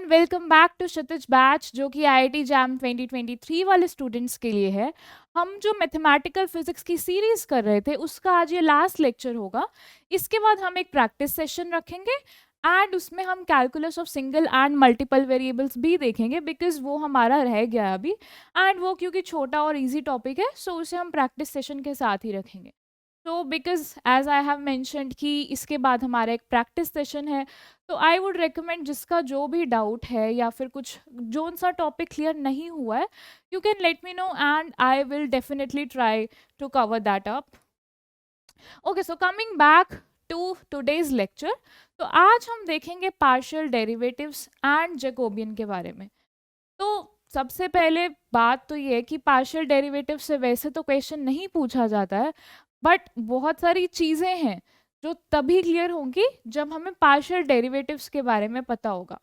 Welcome back to Kshitij batch जो कि IIT jam 2023 वाले स्टूडेंट्स के लिए है। हम जो मैथमेटिकल फिजिक्स की सीरीज कर रहे थे उसका आज ये लास्ट लेक्चर होगा। इसके बाद हम एक प्रैक्टिस सेशन रखेंगे एंड उसमें हम calculus of single and multiple variables भी देखेंगे बिकॉज वो हमारा रह गया अभी एंड वो क्योंकि छोटा और इजी टॉपिक है सो उसे हम प्रैक्टिस सेशन के साथ ही रखेंगे। तो because as I have mentioned कि इसके बाद हमारा एक प्रैक्टिस सेशन है, तो आई वुड रिकमेंड जिसका जो भी डाउट है या फिर कुछ जो सा टॉपिक क्लियर नहीं हुआ है, you can let me know and I will definitely try to cover that up. Okay, so coming back to today's lecture, तो आज हम देखेंगे पार्शियल डेरिवेटिव्स एंड जैकोबियन के बारे में। तो सबसे पहले बात तो ये है कि पार्शियल डेरिवेटिव से वैसे तो क्वेश्चन नहीं पूछा जाता है, बट बहुत सारी चीज़ें हैं जो तभी क्लियर होंगी जब हमें पार्शियल डेरिवेटिव्स के बारे में पता होगा।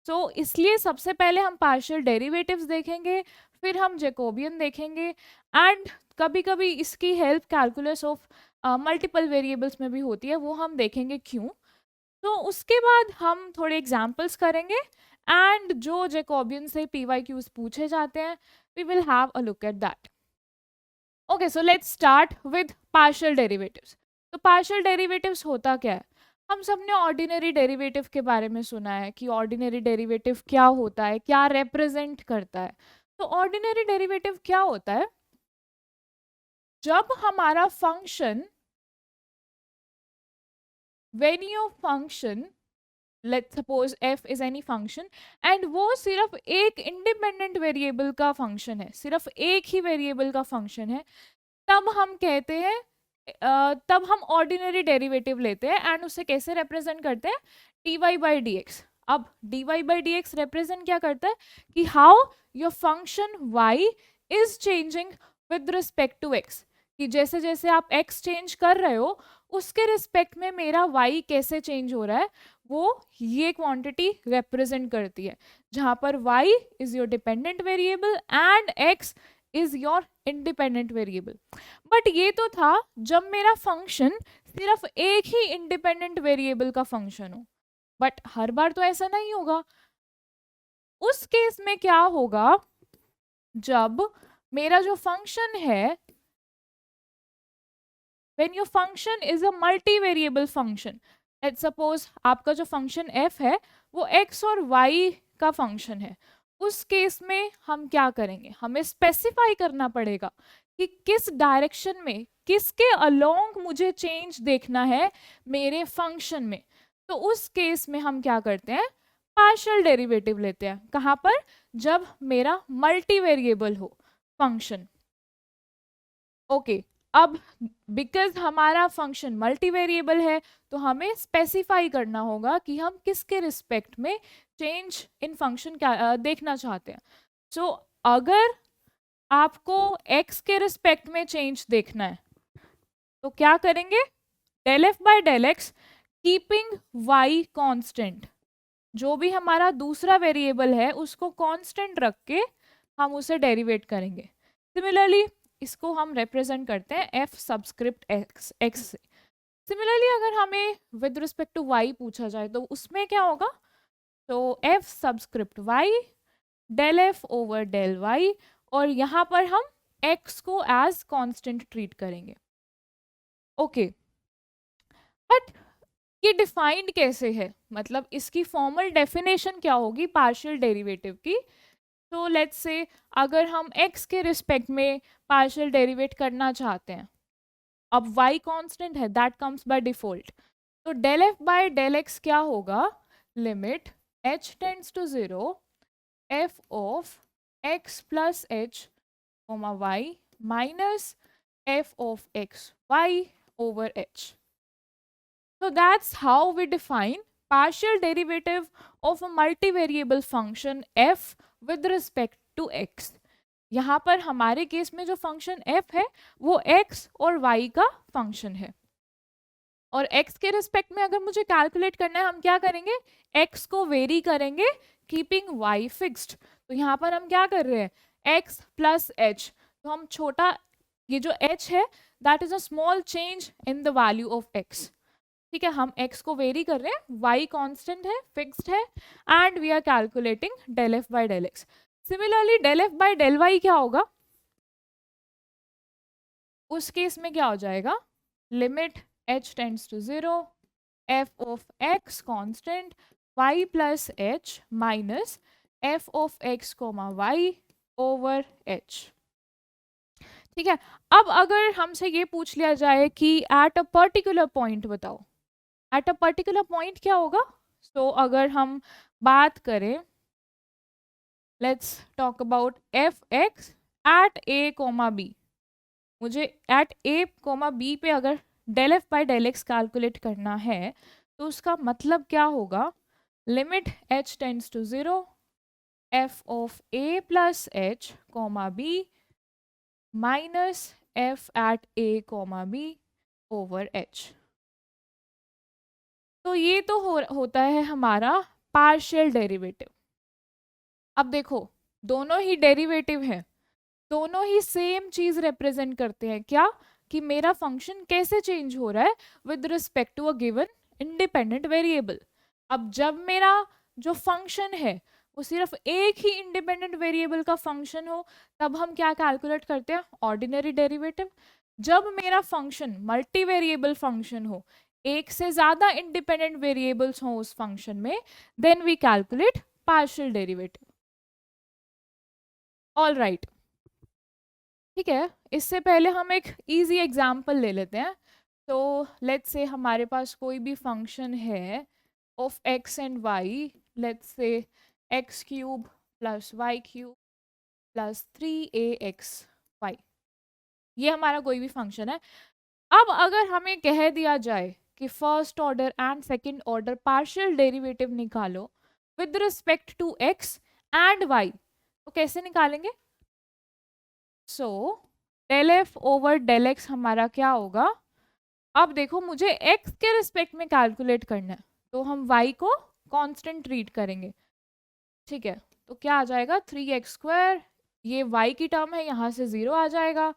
सो इसलिए सबसे पहले हम पार्शियल डेरिवेटिव्स देखेंगे, फिर हम जैकोबियन देखेंगे एंड कभी कभी इसकी help calculus of multiple variables में भी होती है, वो हम देखेंगे क्यों। तो उसके बाद हम थोड़े एग्जाम्पल्स करेंगे एंड जो जैकोबियन से पीवाईक्यूज पूछे जाते हैं we will have a look at that. Okay, so let's start with partial derivatives. तो पार्शियल डेरिवेटिव्स होता क्या है? हम सबने ऑर्डिनरी डेरिवेटिव के बारे में सुना है कि ऑर्डिनरी डेरिवेटिव क्या होता है, क्या रिप्रेजेंट करता है। तो ऑर्डिनरी डेरिवेटिव क्या होता है? जब हमारा function, when your function, let's suppose f is any function and वो सिर्फ एक इंडिपेंडेंट वेरिएबल का फंक्शन है, सिर्फ एक ही वेरिएबल का फंक्शन है, तब हम कहते हैं तब हम ऑर्डिनरी डेरिवेटिव लेते हैं एंड उसे कैसे रिप्रेजेंट करते हैं? dy by D x. अब dy by D X represent क्या करता है कि how your function y is changing with respect to x, कि जैसे जैसे आप x चेंज कर रहे हो उसके रिस्पेक्ट में मेरा y कैसे चेंज हो रहा है, वो ये क्वांटिटी रिप्रेजेंट करती है, जहां पर y is your dependent variable and x is your independent variable. But ये तो था जब मेरा फंक्शन सिर्फ एक ही इंडिपेंडेंट वेरिएबल का फंक्शन हो, बट हर बार तो ऐसा नहीं होगा। उस केस में क्या होगा, जब मेरा जो फंक्शन है, when your function is a multivariable function, let's suppose आपका जो फंक्शन f है वो x और y का फंक्शन है, उस केस में हम क्या करेंगे? हमें स्पेसिफाई करना पड़ेगा कि किस डायरेक्शन में, किसके अलोंग मुझे चेंज देखना है मेरे फंक्शन में। तो उस केस में हम क्या करते हैं? पार्शियल डेरिवेटिव लेते हैं। कहाँ पर? जब मेरा मल्टी वेरिएबल हो फंक्शन। ओके, अब बिकॉज हमारा फंक्शन मल्टी वेरिएबल है तो हमें स्पेसिफाई करना होगा कि हम किसके रिस्पेक्ट में चेंज इन फंक्शन क्या देखना चाहते हैं। सो अगर आपको x के रिस्पेक्ट में चेंज देखना है तो क्या करेंगे? Del F by del X keeping y constant, जो भी हमारा दूसरा वेरिएबल है उसको कांस्टेंट रख के हम उसे डेरिवेट करेंगे। सिमिलरली इसको हम रिप्रेजेंट करते हैं f सबस्क्रिप्ट x से। सिमिलरली अगर हमें विद रिस्पेक्ट टू y पूछा जाए तो उसमें क्या होगा? तो f subscript y del f over del y, और यहाँ पर हम x को एज कांस्टेंट ट्रीट करेंगे। ओके, बट ये डिफाइंड कैसे है, मतलब इसकी फॉर्मल डेफिनेशन क्या होगी पार्शियल डेरिवेटिव की? तो लेट्स से अगर हम x के रिस्पेक्ट में पार्शियल डेरिवेट करना चाहते हैं, अब y कांस्टेंट है, दैट कम्स बाय डिफॉल्ट, तो del f by del X क्या होगा? Limit h tends to 0 f of x plus h comma y minus f of x y over h. So that's how we define partial derivative of a multivariable function f with respect to x. यहाँ पर हमारे case में जो function f है वो x और y का function है, और x के रिस्पेक्ट में अगर मुझे कैलकुलेट करना है हम क्या करेंगे? x को वेरी करेंगे कीपिंग y फिक्स्ड। तो यहाँ पर हम क्या कर रहे हैं? x प्लस h, तो हम छोटा, ये जो h है that is a small change in the value of x। ठीक है, हम x को वेरी कर रहे हैं, y कांस्टेंट है, फिक्स्ड है, and we are calculating del f by del x। Similarly del f by del y क्या होगा? उस केस में क्या हो जाएगा? Limit h tends to 0, f of x constant y plus h minus f of x comma y over h। ठीक है, अब अगर हमसे ये पूछ लिया जाए कि एट अ पर्टिकुलर पॉइंट बताओ, एट अ पर्टिकुलर पॉइंट क्या होगा? सो अगर हम बात करें, let's talk about F X at A comma B. मुझे एट ए कोमा बी पे अगर del F by del X calculate करना है तो उसका मतलब क्या होगा? Limit H tends to 0, F of A plus H comma B minus F at A comma B over H. तो ये तो होता है हमारा पार्शियल डेरिवेटिव। अब देखो, दोनों ही डेरिवेटिव है, दोनों ही सेम चीज रिप्रेजेंट करते हैं, क्या? कि मेरा फंक्शन कैसे चेंज हो रहा है with respect to a given independent variable. अब जब मेरा जो फंक्शन है वो सिर्फ एक ही इंडिपेंडेंट वेरिएबल का फंक्शन हो तब हम क्या कैलकुलेट करते हैं? Ordinary derivative. जब मेरा फंक्शन मल्टी वेरिएबल फंक्शन हो, एक से ज्यादा इंडिपेंडेंट वेरिएबल्स हो उस फंक्शन में, then we calculate partial derivative. All right, ठीक है, इससे पहले हम एक इजी एग्जांपल ले लेते हैं। तो लेट्स से हमारे पास कोई भी फंक्शन है of X and Y, let's say X cube plus Y cube plus 3ax y, ये हमारा कोई भी फंक्शन है। अब अगर हमें कह दिया जाए कि first order and second order partial derivative निकालो with respect to x and y, तो कैसे निकालेंगे? So del f over del x हमारा क्या होगा? अब देखो, मुझे x के रिस्पेक्ट में कैलकुलेट करना है तो हम y को कांस्टेंट ट्रीट करेंगे। ठीक है, तो क्या आ जाएगा? 3x², ये y की टर्म है, यहाँ से 0 आ जाएगा।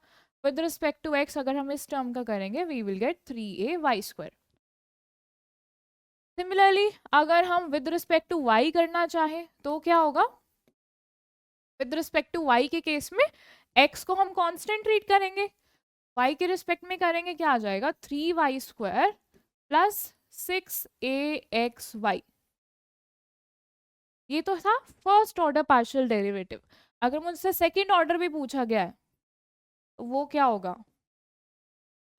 विद रिस्पेक्ट टू x अगर हम इस टर्म का करेंगे we will get 3ay²। Similarly अगर हम विद रिस्पेक्ट टू y करना चाहें तो क्या होगा? विद रिस्पेक्ट टू y के केस में x को हम कांस्टेंट ट्रीट करेंगे, y के रिस्पेक्ट में करेंगे, क्या आ जाएगा? 3y² plus 6axy। ये तो था फर्स्ट ऑर्डर पार्शियल डेरिवेटिव। अगर मुझसे सेकंड ऑर्डर भी पूछा गया है तो वो क्या होगा?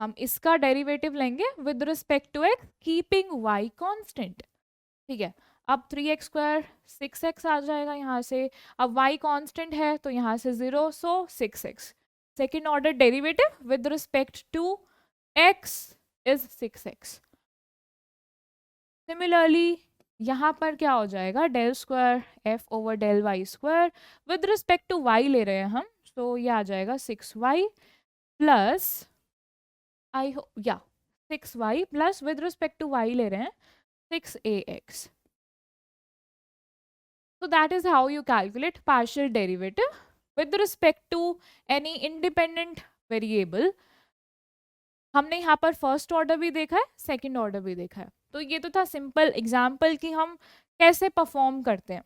हम इसका डेरिवेटिव लेंगे with respect to X keeping y constant. ठीक है, अब 3x² 6x आ जाएगा यहाँ से। अब y कांस्टेंट है तो यहाँ से 0, so 6x। Second order derivative with respect to x is 6x। Similarly यहाँ पर क्या हो जाएगा? Del square F over del Y square, with respect to y ले रहे हैं हम, तो ये आ जाएगा 6y प्लस आई या 6y plus with respect to y ले रहे हैं 6ax। So that is how you calculate partial derivative with respect to any independent variable। हमने यहाँ पर फर्स्ट ऑर्डर भी देखा है, सेकंड ऑर्डर भी देखा है। तो ये तो था सिंपल एग्जाम्पल कि हम कैसे परफॉर्म करते हैं।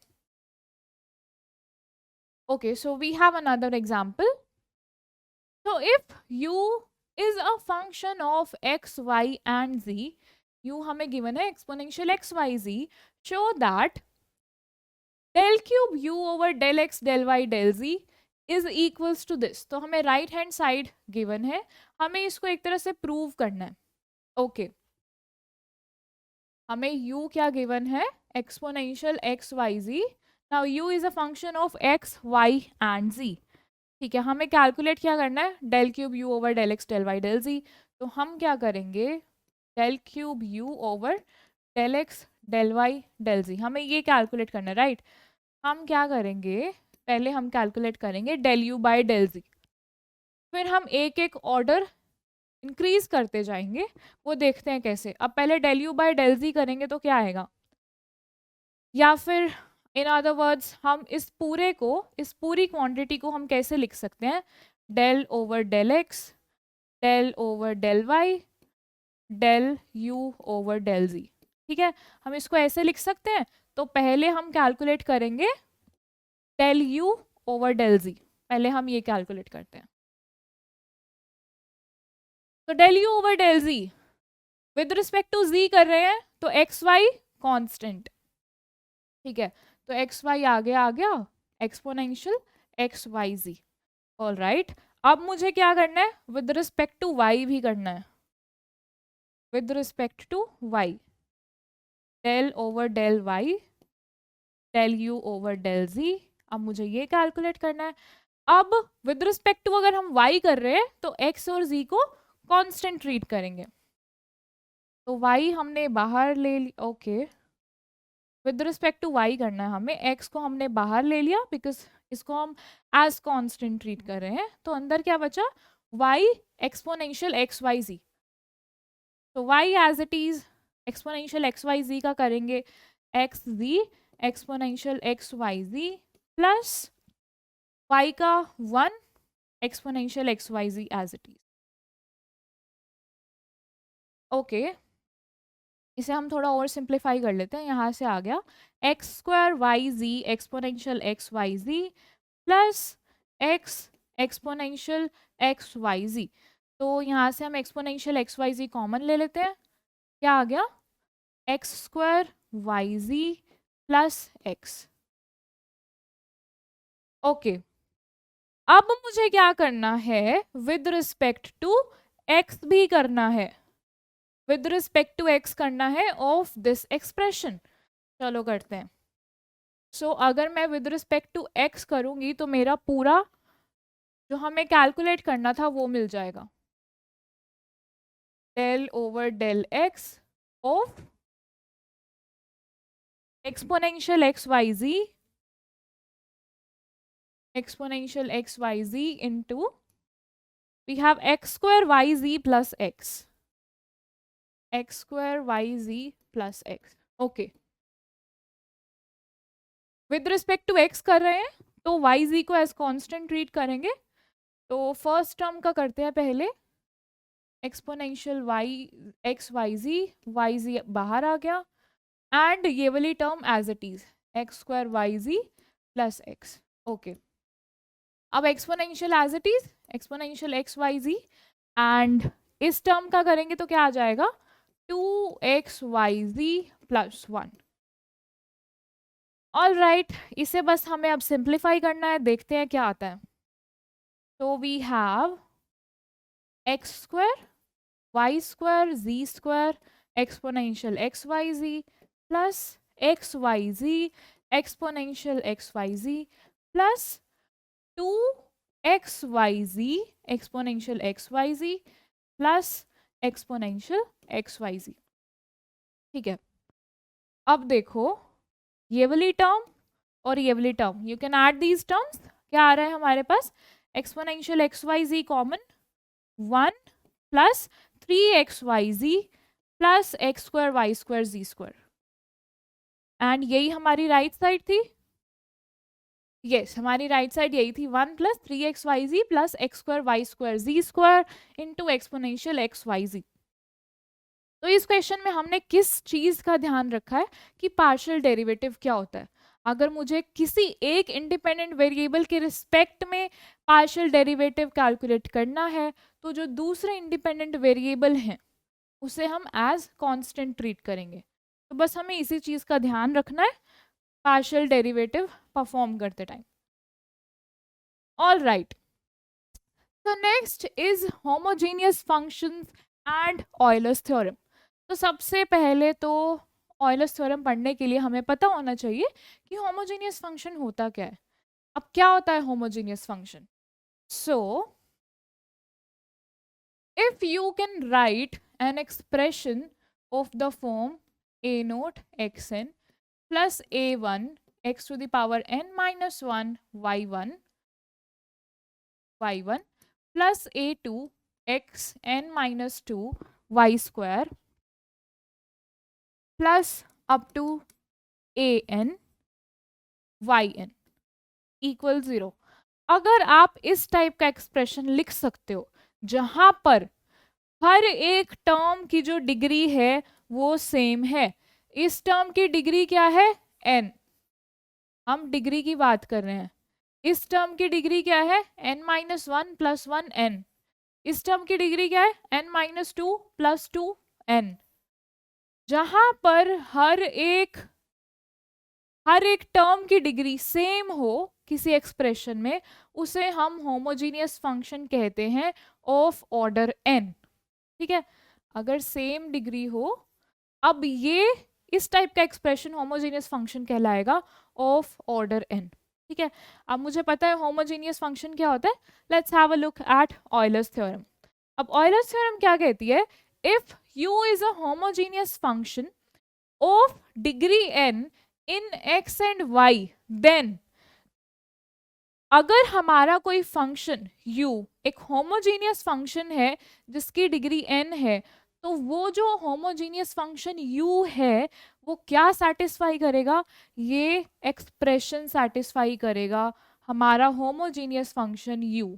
Okay, so we have another example. So if u is a function of x, y and z, u हमें given है exponential x, y, z, show that del cube u over del x, del y, del z is equals to this। तो हमें right hand side given है, हमें इसको एक तरह से प्रूव करना है। ओके, हमें u क्या गिवन है? Exponential x, y, z। Now u is a function of x, y and z। ठीक है, हमें कैलकुलेट क्या करना है? Del cube u over del x, del y, del z। तो हम क्या करेंगे? Del cube u over del x, del y, del z, हमें ये कैलकुलेट करना है, राइट? हम क्या करेंगे? पहले हम कैलकुलेट करेंगे del u by del z, फिर हम एक एक ऑर्डर इंक्रीज करते जाएंगे, वो देखते हैं कैसे। अब पहले del u by del z करेंगे तो क्या आएगा? या फिर इन अदर वर्ड्स हम इस पूरी क्वांटिटी को हम कैसे लिख सकते हैं? Del over del x, del over del y del you over del g. ठीक है, हम इसको ऐसे लिख सकते हैं। तो पहले हम कैलकुलेट करेंगे del you over del g, पहले हम ये कैलकुलेट करते हैं। तो del you over del g with respect to g कर रहे हैं, तो एक्स वाई कॉन्स्टेंट। ठीक है, तो एक्स वाई आ गया एक्सपोनेंशियल एक्स वाई जी। ऑल राइट, अब मुझे क्या करना है, विद रिस्पेक्ट टू वाई भी करना है। With respect to y, del over del y del you over del g. अब मुझे ये कैलकुलेट करना है। अब विद रिस्पेक्ट टू अगर हम y कर रहे हैं तो x और z को कांस्टेंट ट्रीट करेंगे। तो y हमने बाहर ले ली, okay, with respect to y करना है हमें, x को हमने बाहर ले लिया बिकॉज इसको हम एज कांस्टेंट ट्रीट कर रहे हैं। तो अंदर क्या बचा, y exponential x y z. तो y as it is exponential x y z का करेंगे x z exponential x y z plus y का 1 exponential x y z as it is. Okay, इसे हम थोड़ा और सिंप्लीफाई कर लेते हैं। यहाँ से आ गया x square y z exponential x y z plus x exponential x y z. तो यहाँ से हम exponential x y z common ले लेते हैं। क्या आ गया, x square y z plus x. Okay, अब मुझे क्या करना है, विद रिस्पेक्ट टू एक्स भी करना है, विद रिस्पेक्ट टू एक्स करना है ऑफ दिस एक्सप्रेशन। चलो करते हैं। सो अगर मैं विद रिस्पेक्ट टू एक्स करूंगी तो मेरा पूरा जो हमें कैलकुलेट करना था वो मिल जाएगा, del over del x of exponential x y z exponential x y z into we have x square y z plus x square y z plus x. Okay, with respect to x कर रहे हैं तो Y जी को as constant treat करेंगे। तो first term का करते हैं पहले, exponential y x y z बाहर आ गया एंड ये वाली term as it is x square y z plus x. Okay, अब exponential as it is exponential x y z and इस टर्म का करेंगे तो क्या आ जाएगा, 2xyz प्लस 1। ऑल राइट, इसे बस हमें अब सिंप्लीफाई करना है, देखते हैं क्या आता है। तो we have x square y square z square exponential x y z plus x y z exponential x y z plus 2xyz exponential x y z plus exponential x y z. ठीक है, अब देखो ये वाली term और ये वाली term, you can add these terms. क्या आ रहा है हमारे पास, exponential x y z common 1 plus 3xyz plus x square y square z square and यही हमारी राइट साइड थी। हमारी राइट साइड यही थी, 1 plus 3xyz plus x square y square z square into exponential x y z. तो इस question में हमने किस चीज का ध्यान रखा है कि पार्शियल डेरिवेटिव क्या होता है। अगर मुझे किसी एक इंडिपेंडेंट वेरिएबल के रिस्पेक्ट में पार्शियल डेरिवेटिव कैलकुलेट करना है तो जो दूसरे इंडिपेंडेंट वेरिएबल हैं उसे हम एज कांस्टेंट ट्रीट करेंगे। तो बस हमें इसी चीज का ध्यान रखना है पार्शियल डेरिवेटिव परफॉर्म करते time. All right, so next is homogeneous functions and Euler's theorem। तो सबसे पहले तो Euler's theorem पढ़ने के लिए हमें पता होना चाहिए कि homogeneous function होता क्या है। अब क्या होता है homogeneous function? So if you can write an expression of the form a naught xn plus a1 x to the power n minus 1 y1 plus a2 x n minus 2 y square plus up to a n y n equal 0। अगर आप इस type का expression लिख सकते हो जहां पर हर एक टर्म की जो डिग्री है वो सेम है। इस टर्म की डिग्री क्या है? n। हम डिग्री की बात कर रहे हैं। इस टर्म की डिग्री क्या है? n-1 + 1 n। इस टर्म की डिग्री क्या है? n-2 + 2n। जहां पर हर एक टर्म की डिग्री सेम हो किसी एक्सप्रेशन में, उसे हम होमोजीनियस फंक्शन कहते हैं ऑफ ऑर्डर n। ठीक है, अगर सेम डिग्री हो, अब ये इस टाइप का एक्सप्रेशन होमोजीनियस फंक्शन कहलाएगा ऑफ ऑर्डर n। ठीक है, अब मुझे पता है होमोजीनियस फंक्शन क्या होता है। Let's have a look at Euler's theorem. अब ऑयलर्स थ्योरम क्या कहती है? If u is a homogeneous function of degree n in x and y, then अगर हमारा कोई फंक्शन u एक होमोजीनियस फंक्शन है जिसकी डिग्री n है, तो वो जो होमोजीनियस फंक्शन u है वो क्या सेटिस्फाई करेगा? ये एक्सप्रेशन सेटिस्फाई करेगा हमारा होमोजीनियस फंक्शन u।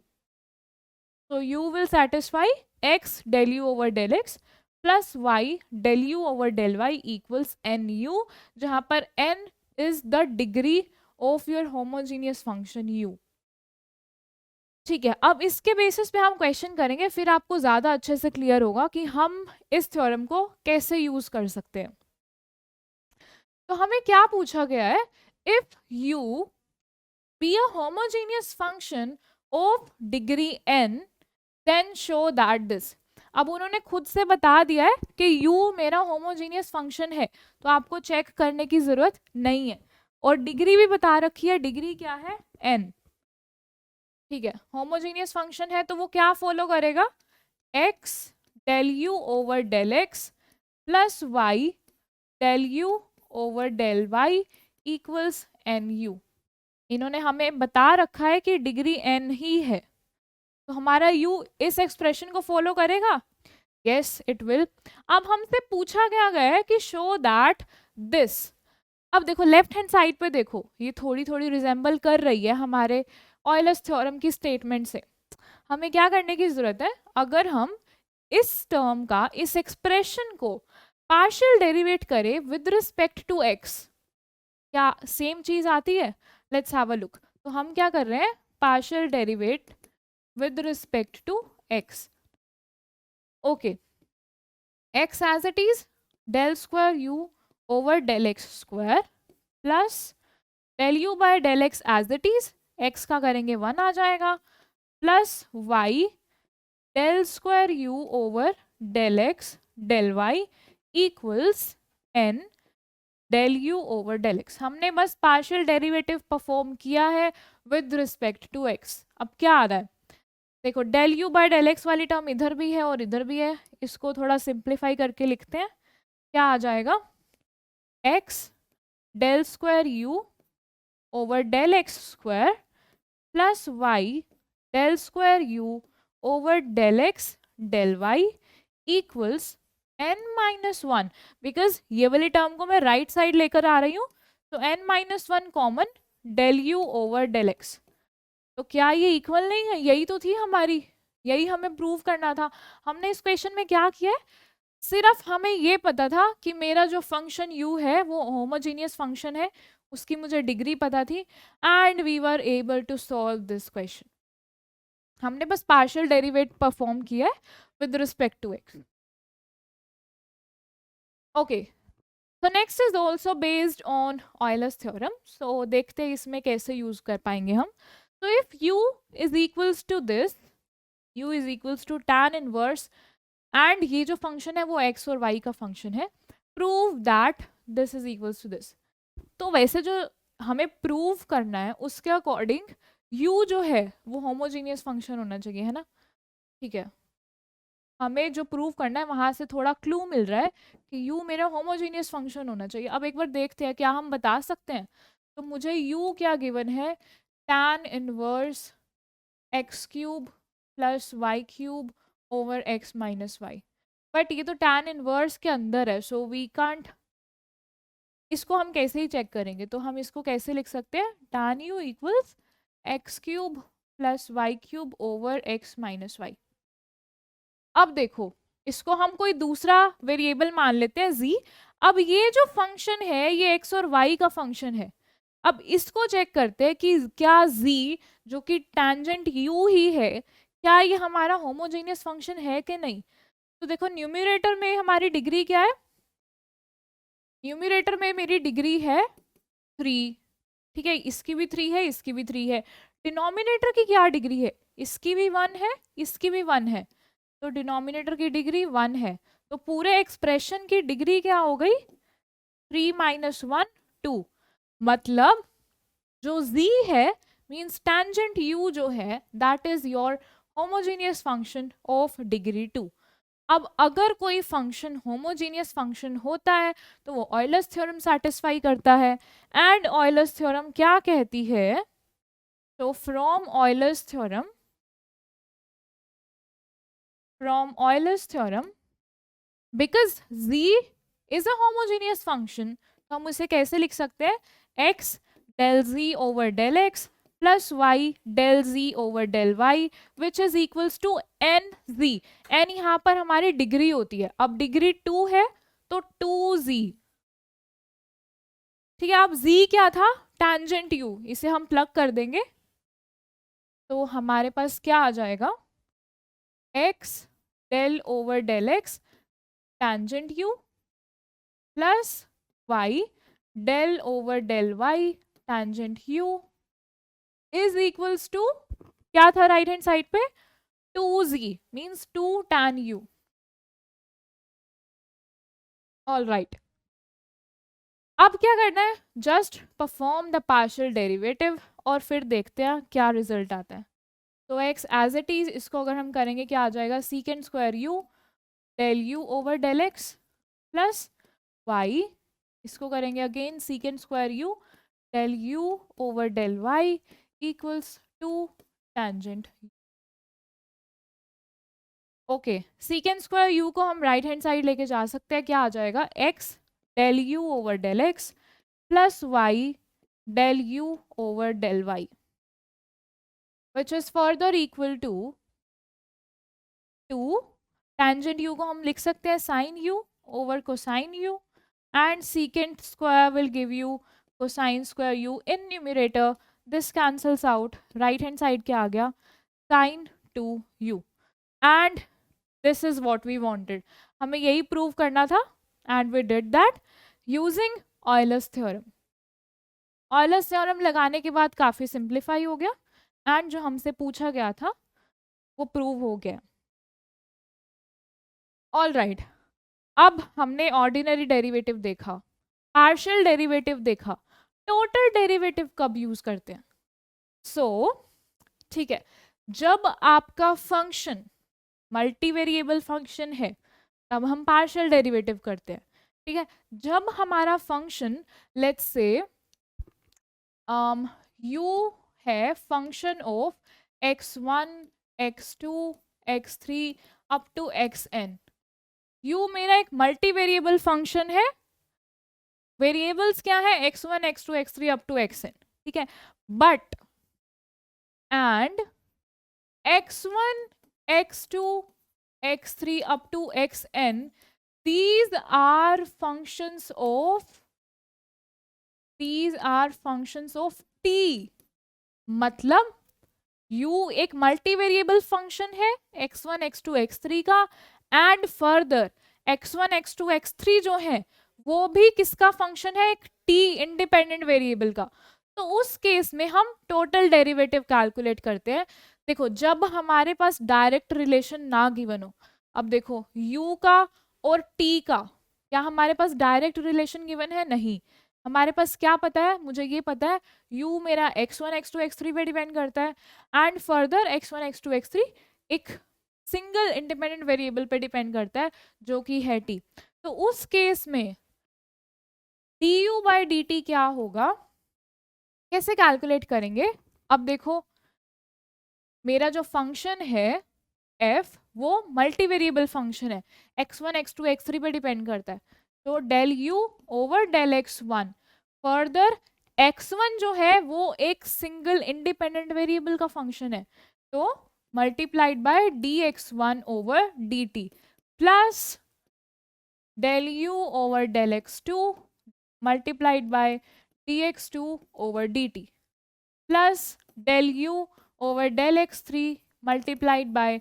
तो u will satisfy x del u over del x plus y del u over del y equals nu, जहां पर n is the degree of your homogeneous function u। ठीक है, अब इसके basis पे हम question करेंगे, फिर आपको ज्यादा अच्छे से क्लियर होगा कि हम इस थ्योरम को कैसे यूज कर सकते हैं। तो हमें क्या पूछा गया है? If u be a homogeneous function of degree n, then show that this. अब उन्होंने खुद से बता दिया है कि u मेरा होमोजीनियस फंक्शन है, तो आपको चेक करने की जरूरत नहीं है। और डिग्री भी बता रखी है, डिग्री क्या है? n। ठीक है, होमोजीनियस फंक्शन है तो वो क्या फॉलो करेगा? x del u over del x plus y del u over del y equals nu। इन्होंने हमें बता रखा है कि डिग्री n ही है, तो हमारा u इस एक्सप्रेशन को फॉलो करेगा। Yes it will. अब हमसे पूछा गया है कि शो दैट दिस। अब देखो लेफ्ट हैंड साइड पे देखो, ये थोड़ी थोड़ी रिजेंबल कर रही है हमारे ऑयलर्स थ्योरम की स्टेटमेंट से। हमें क्या करने की जरूरत है? अगर हम इस टर्म का, इस एक्सप्रेशन को पार्शियल डेरिवेट करें विद रिस्पेक्ट टू x, क्या सेम चीज आती है? Let's have a look. तो हम क्या कर रहे हैं? Partial derivate with respect to x। Okay, x as it is del square u over del x square plus del u by del x as it is, x का करेंगे 1 आ जाएगा, plus y del square u over del x del y equals n del u over del x। हमने बस partial derivative perform किया है with respect to x। अब क्या आ रहा है? देखो del u by del x वाली टर्म इधर भी है और इधर भी है, इसको थोड़ा सिंप्लीफाई करके लिखते हैं। क्या आ जाएगा? x del square u over del x square plus y del square u over del x del y equals n-1। Because ये वाली टर्म को मैं राइट साइड लेकर आ रही हूँ, तो n-1 common del u over del x। तो क्या ये इक्वल नहीं है? यही तो थी हमारी, यही हमें प्रूव करना था। हमने इस क्वेश्चन में क्या किया है? सिर्फ हमें ये पता था कि मेरा जो फंक्शन u है वो होमोजीनियस फंक्शन है, उसकी मुझे डिग्री पता थी, and we were able to solve this question. हमने बस पार्शियल डेरिवेट परफॉर्म किया है with respect to x। Okay, तो next is also based on Euler's theorem. So देखते हैं इसमें कैसे यूज कर पाएंगे हम। तो if u is equals to this, u is equals to tan inverse, and ये जो फंक्शन है वो x और y का फंक्शन है, prove that this is equals to this. तो वैसे जो हमें प्रूव करना है उसके अकॉर्डिंग u जो है वो होमोजीनियस फंक्शन होना चाहिए, है ना? ठीक है, हमें जो प्रूव करना है वहां से थोड़ा क्लू मिल रहा है कि u मेरा होमोजीनियस फंक्शन होना चाहिए। अब एक बार देखते हैं क्या हम बता सकते हैं। तो मुझे u क्या गिवन है? tan inverse x cube plus Y cube over x minus y. But ये तो tan इनवर्स के अंदर है, सो वी कांट, इसको हम कैसे ही चेक करेंगे? तो हम इसको कैसे लिख सकते हैं? tan u equals x cube plus Y cube over x minus y. अब देखो इसको हम कोई दूसरा वेरिएबल मान लेते हैं z। अब ये जो फंक्शन है ये x और y का फंक्शन है। अब इसको चेक करते हैं कि क्या z जो कि टेंजेंट u ही है, क्या ये हमारा होमोजेनियस फंक्शन है कि नहीं। तो देखो न्यूमरेटर में हमारी डिग्री क्या है, न्यूमरेटर में मेरी डिग्री है 3, ठीक है, इसकी भी 3 है, इसकी भी 3 है। डिनोमिनेटर की क्या डिग्री है, इसकी भी 1 है, इसकी भी 1 है, तो डिनोमिनेटर की डिग्री 1 है। तो पूरे एक्सप्रेशन की डिग्री क्या हो गई, 3 - 1 2। मतलब जो z है मीन्स टेंजेंट u जो है that is your homogeneous function of degree 2। अब अगर कोई फंक्शन होमोजेनियस फंक्शन होता है तो वो ऑयलर्स थ्योरम सेटिस्फाई करता है। एंड ऑयलर्स थ्योरम क्या कहती है, तो from Euler's theorem because z is a homogeneous function, तो हम उसे कैसे लिख सकते हैं, x del z over del x plus y del z over del y which is equals to n z। n यहाँ पर हमारी डिग्री होती है, अब डिग्री 2 है तो 2z, ठीक है। अब z क्या था, टेंजेंट u, इसे हम प्लग कर देंगे तो हमारे पास क्या आ जाएगा, x del over del x tangent u plus y del over del y tangent u is equals to क्या था राइट हैंड साइड पे, 2z means 2 tan u। All right, अब क्या करना है, just perform the partial derivative और फिर देखते हैं क्या रिजल्ट आता है। तो x एज इट इज, इसको अगर हम करेंगे क्या आ जाएगा, secant square u del u over del x plus y, इसको करेंगे again secant square u del u over del y equals to tangent. Okay, secant square u को हम राइट हैंड साइड लेके जा सकते हैं, क्या आ जाएगा, x del u over del x plus y del u over del y which is further equal to 2 tangent u को हम लिख सकते हैं sin u over cosine u and secant square will give you cosine square u in numerator, this cancels out, right hand side क्या आ गया, sin 2u and this is what we wanted, हमें यही प्रूव करना था and we did that using Euler's theorem। Euler's theorem लगाने के बाद काफी सिंप्लीफाई हो गया एंड जो हमसे पूछा गया था वो प्रूव हो गया। ऑल राइट, अब हमने ऑर्डिनरी डेरिवेटिव देखा, पार्शियल डेरिवेटिव देखा, टोटल डेरिवेटिव कब यूज करते हैं। सो ठीक है, जब आपका फंक्शन मल्टीवेरिएबल फंक्शन है तब हम पार्शियल डेरिवेटिव करते हैं, ठीक है। जब हमारा फंक्शन लेट्स से u है function of x1 x2 x3 up to xn, u मेरा एक मल्टी वेरिएबल फंक्शन है, वेरिएबल्स क्या है x1 x2 x3 up to xn, ठीक है। But and x1 x2 x3 up to xn, these are functions of t। मतलब u एक multi variable function है x1 x2 x3 का and further x1 x2 x3 जो है वो भी किसका फंक्शन है, एक t इंडिपेंडेंट वेरिएबल का। तो उस केस में हम टोटल डेरिवेटिव कैलकुलेट करते हैं। देखो जब हमारे पास डायरेक्ट रिलेशन ना गिवन हो, अब देखो u का और t का क्या हमारे पास डायरेक्ट रिलेशन गिवन है, नहीं। हमारे पास क्या पता है, मुझे ये पता है u मेरा x1 x2 x3 पे डिपेंड करता है and further x1 x2 x3 एक सिंगल इंडिपेंडेंट वेरिएबल पे डिपेंड करता है जो कि है t। तो उस केस में du बाई dt क्या होगा, कैसे कैलकुलेट करेंगे। अब देखो मेरा जो फंक्शन है f वो मल्टी वेरिएबल फंक्शन है, x1 x2 x3 पे डिपेंड करता है, तो del u over del x1, further x1 जो है वो एक सिंगल इंडिपेंडेंट वेरिएबल का फंक्शन है, तो multiplied by dx1 over dt plus del u over del x2 multiplied by dx2 over dt plus del u over del x3 multiplied by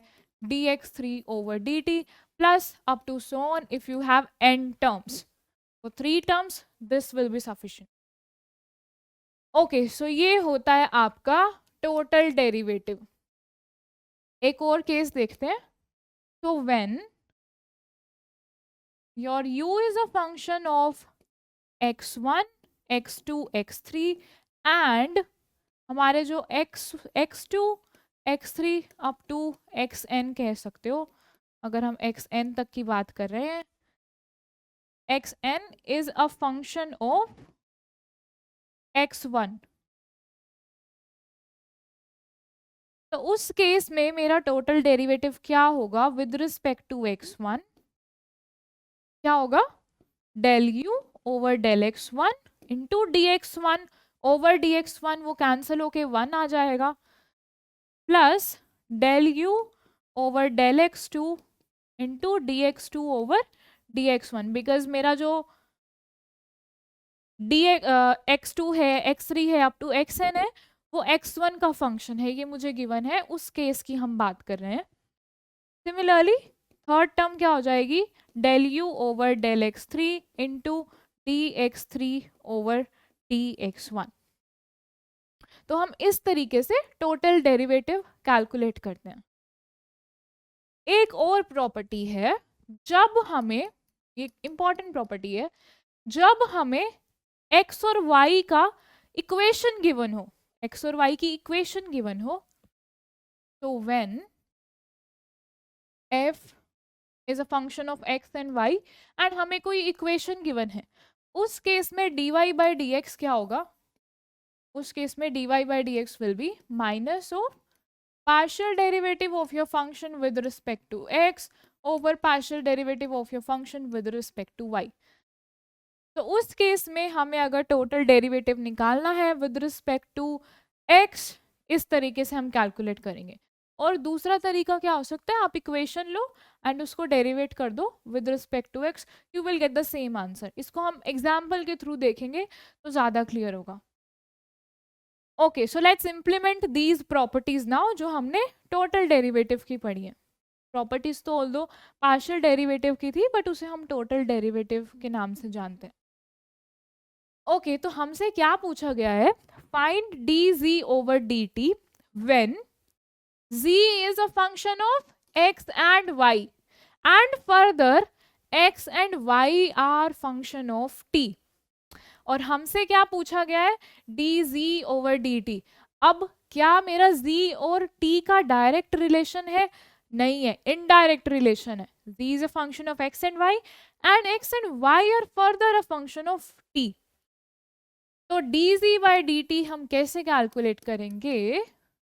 dx3 over dt plus up to so on if you have n terms. So 3 terms, this will be sufficient. Okay so ये होता है आपका total derivative. एक और case देखते हैं. So when your u is a function of x1 x2 x3 and हमारे जो x2 x3 up to xn कह सकते हो अगर हम xn तक की बात कर रहे हैं. xn is a function of x1. तो उस केस में मेरा टोटल डेरिवेटिव क्या होगा विद रिस्पेक्ट टू x1? क्या होगा? Del u over del x1 into dx1 over dx1 वो कैंसिल होके 1 आ जाएगा plus del u over del x2 into dx2 over dx1 because मेरा जो x2 है x3 है अप टू xn है वो x1 का फंक्शन है. ये मुझे गिवन है, उस केस की हम बात कर रहे हैं. सिमिलरली थर्ड टर्म क्या हो जाएगी? Del u over del x3 into dx3 over dx1. तो हम इस तरीके से टोटल डेरिवेटिव कैलकुलेट करते हैं. एक और प्रॉपर्टी है, जब हमें, ये इंपॉर्टेंट प्रॉपर्टी है, जब हमें x और y का इक्वेशन गिवन हो, x और y की इक्वेशन गिवन हो, तो when f is a function of x and y and हमें कोई इक्वेशन गिवन है, उस केस में dy बाई dx क्या होगा? उस केस में dy by dx will be minus of partial derivative of your function with respect to x over partial derivative of your function with respect to y. तो उस case में हमें अगर total derivative निकालना है विद रिस्पेक्ट टू x, इस तरीके से हम कैलकुलेट करेंगे. और दूसरा तरीका क्या हो सकता है? आप इक्वेशन लो एंड उसको डेरिवेट कर दो with respect to x, you will get the same answer. इसको हम एग्जाम्पल के थ्रू देखेंगे तो ज़्यादा क्लियर होगा. Okay so let's implement these properties now जो हमने टोटल डेरिवेटिव की पढ़ी है. प्रॉपर्टीज तो ऑल्दो पार्शियल डेरिवेटिव की थी बट उसे हम टोटल डेरिवेटिव के नाम से जानते हैं. ओके तो हमसे क्या पूछा गया है? Find dz over dt when z is a function of x and y and further x and y are function of t. और हमसे क्या पूछा गया है? dz over dt. अब क्या मेरा z और t का डायरेक्ट रिलेशन है? नहीं है, इनडायरेक्ट रिलेशन है. z is a function of x and y and x and y are further a function of t. तो dz बाई dt हम कैसे कैलकुलेट करेंगे?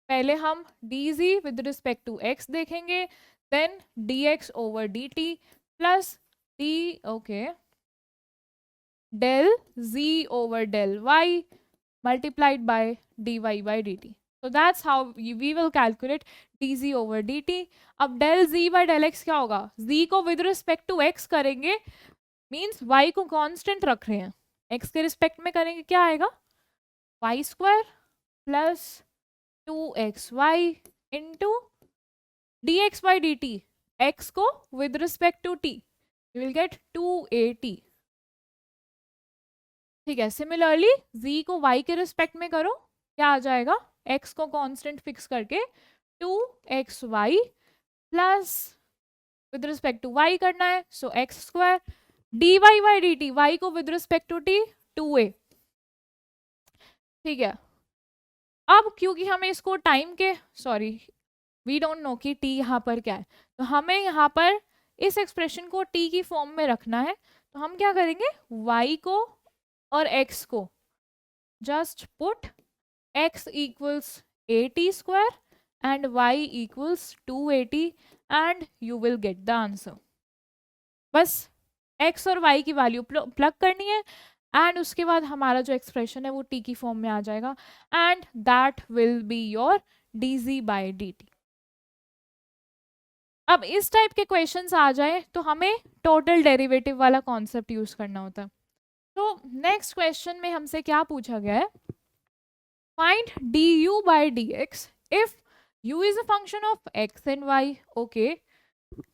पहले हम dz with respect to x देखेंगे, then dx over dt plus d okay del z over del y multiplied by dy by dt. So that's how we will calculate dz over dt. अब del z by del x क्या होगा? z को with respect to x करेंगे, means y को constant रख रहे हैं, x के रिस्पेक्ट में करेंगे, क्या आएगा? y square plus 2xy into dx by dt. x को with respect to t, you will get 2at. ठीक है. सिमिलरली z को y के रिस्पेक्ट में करो, क्या आ जाएगा? x को कांस्टेंट फिक्स करके 2xy plus with respect to y करना है, so x square dy by dt, y को with respect to t 2a. ठीक है. अब क्योंकि हमें इसको टाइम के वी डोंट नो कि t यहाँ पर क्या है, तो हमें यहाँ पर इस एक्सप्रेशन को t की फॉर्म में रखना है. तो हम क्या करेंगे? y को और x को just put x equals 80 square and y equals 280 and you will get the answer. बस x और y की वैल्यू प्लग करनी है एंड उसके बाद हमारा जो एक्सप्रेशन है वो t की फॉर्म में आ जाएगा and that will be your dz by dt. अब इस टाइप के क्वेश्चंस आ जाए तो हमें टोटल डेरिवेटिव वाला कॉन्सेप्ट यूज करना होता है। तो नेक्स्ट क्वेश्चन में हमसे क्या पूछा गया है, find du by dx if u is a function of x and y, okay,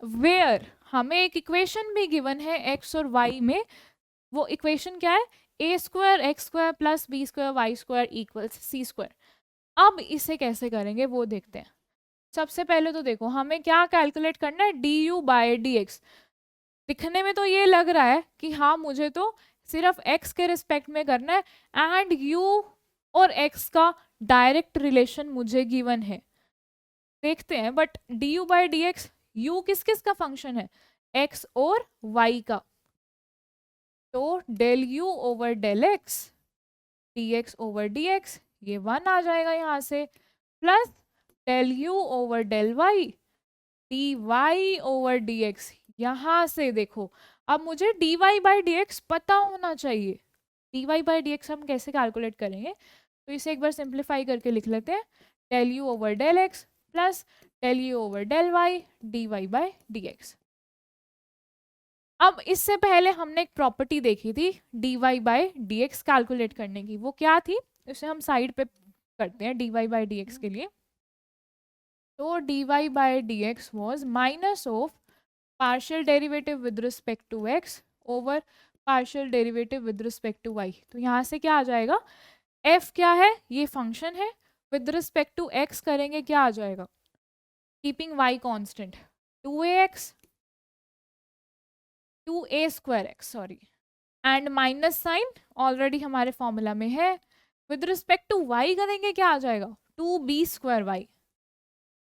where हमें एक इक्वेशन भी गिवन है x और y में, वो इक्वेशन क्या है, a square x square plus b square y square equals c square. अब इसे कैसे करेंगे वो देखते हैं। सबसे पहले तो देखो हमें क्या कैलकुलेट करना है, D you by D x. दिखने में तो ये लग रहा है कि हाँ मुझे तो सिर्फ x के रिस्पेक्ट में करना है एंड u और x का डायरेक्ट रिलेशन मुझे गिवन है, देखते हैं। But D you by D x, you किस किस का फंक्शन है, x और y का, तो del you over del x d x over d x, ये 1 आ जाएगा यहाँ से, plus del you over del y d y over d x. यहाँ से देखो अब मुझे d y by D x पता होना चाहिए। D y by D x हम कैसे कैलकुलेट करेंगे, तो इसे एक बार सिंप्लीफाई करके लिख लेते हैं, del you over del x plus del you over del y d y by D x. अब इससे पहले हमने एक प्रॉपर्टी देखी थी d y by D x calculate करने की, वो क्या थी, इसे हम साइड पे करते हैं d y by D x के लिए। तो d y by D x was minus of partial derivative with respect to x over partial derivative with respect to y. तो यहाँ से क्या आ जाएगा, एफ क्या है, ये फंक्शन है, विद रिस्पेक्ट टू एक्स करेंगे क्या आ जाएगा, keeping y constant, 2ax 2a square x sorry, and minus sign already हमारे फॉर्मूला में है, विद रिस्पेक्ट टू वाई करेंगे क्या आ जाएगा, 2b square Y,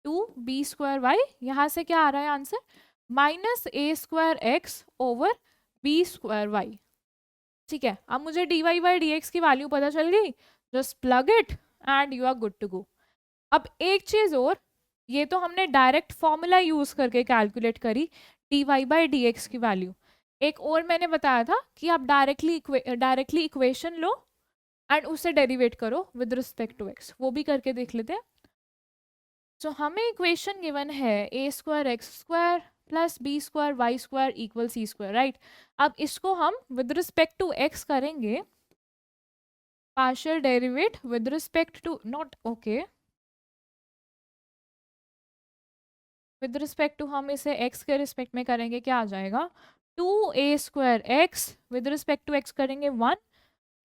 2b square Y, यहाँ से क्या आ रहा है answer, minus a square x over b square y. ठीक है, अब मुझे d y by D x की वैल्यू पता चल गई, just plug it and you are good to go. अब एक चीज और, ये तो हमने डायरेक्ट फॉर्मूला यूज करके कैलकुलेट करी d y by D x की वैल्यू, एक और मैंने बताया था कि आप डायरेक्टली इक्वेशन लो एंड उससे डेरिवेट करो विद रिस्पेक्ट टू एक्स, वो भी करके देख लेते हैं। तो हमें इक्वेशन गिवन है a square x square plus b square y square equal c square, right. अब इसको हम विद रिस्पेक्ट टू एक्स करेंगे, partial derivate with respect to not okay, with respect to हम इसे x के रिस्पेक्ट में करेंगे क्या आ जाएगा, 2a square x with respect to x करेंगे 1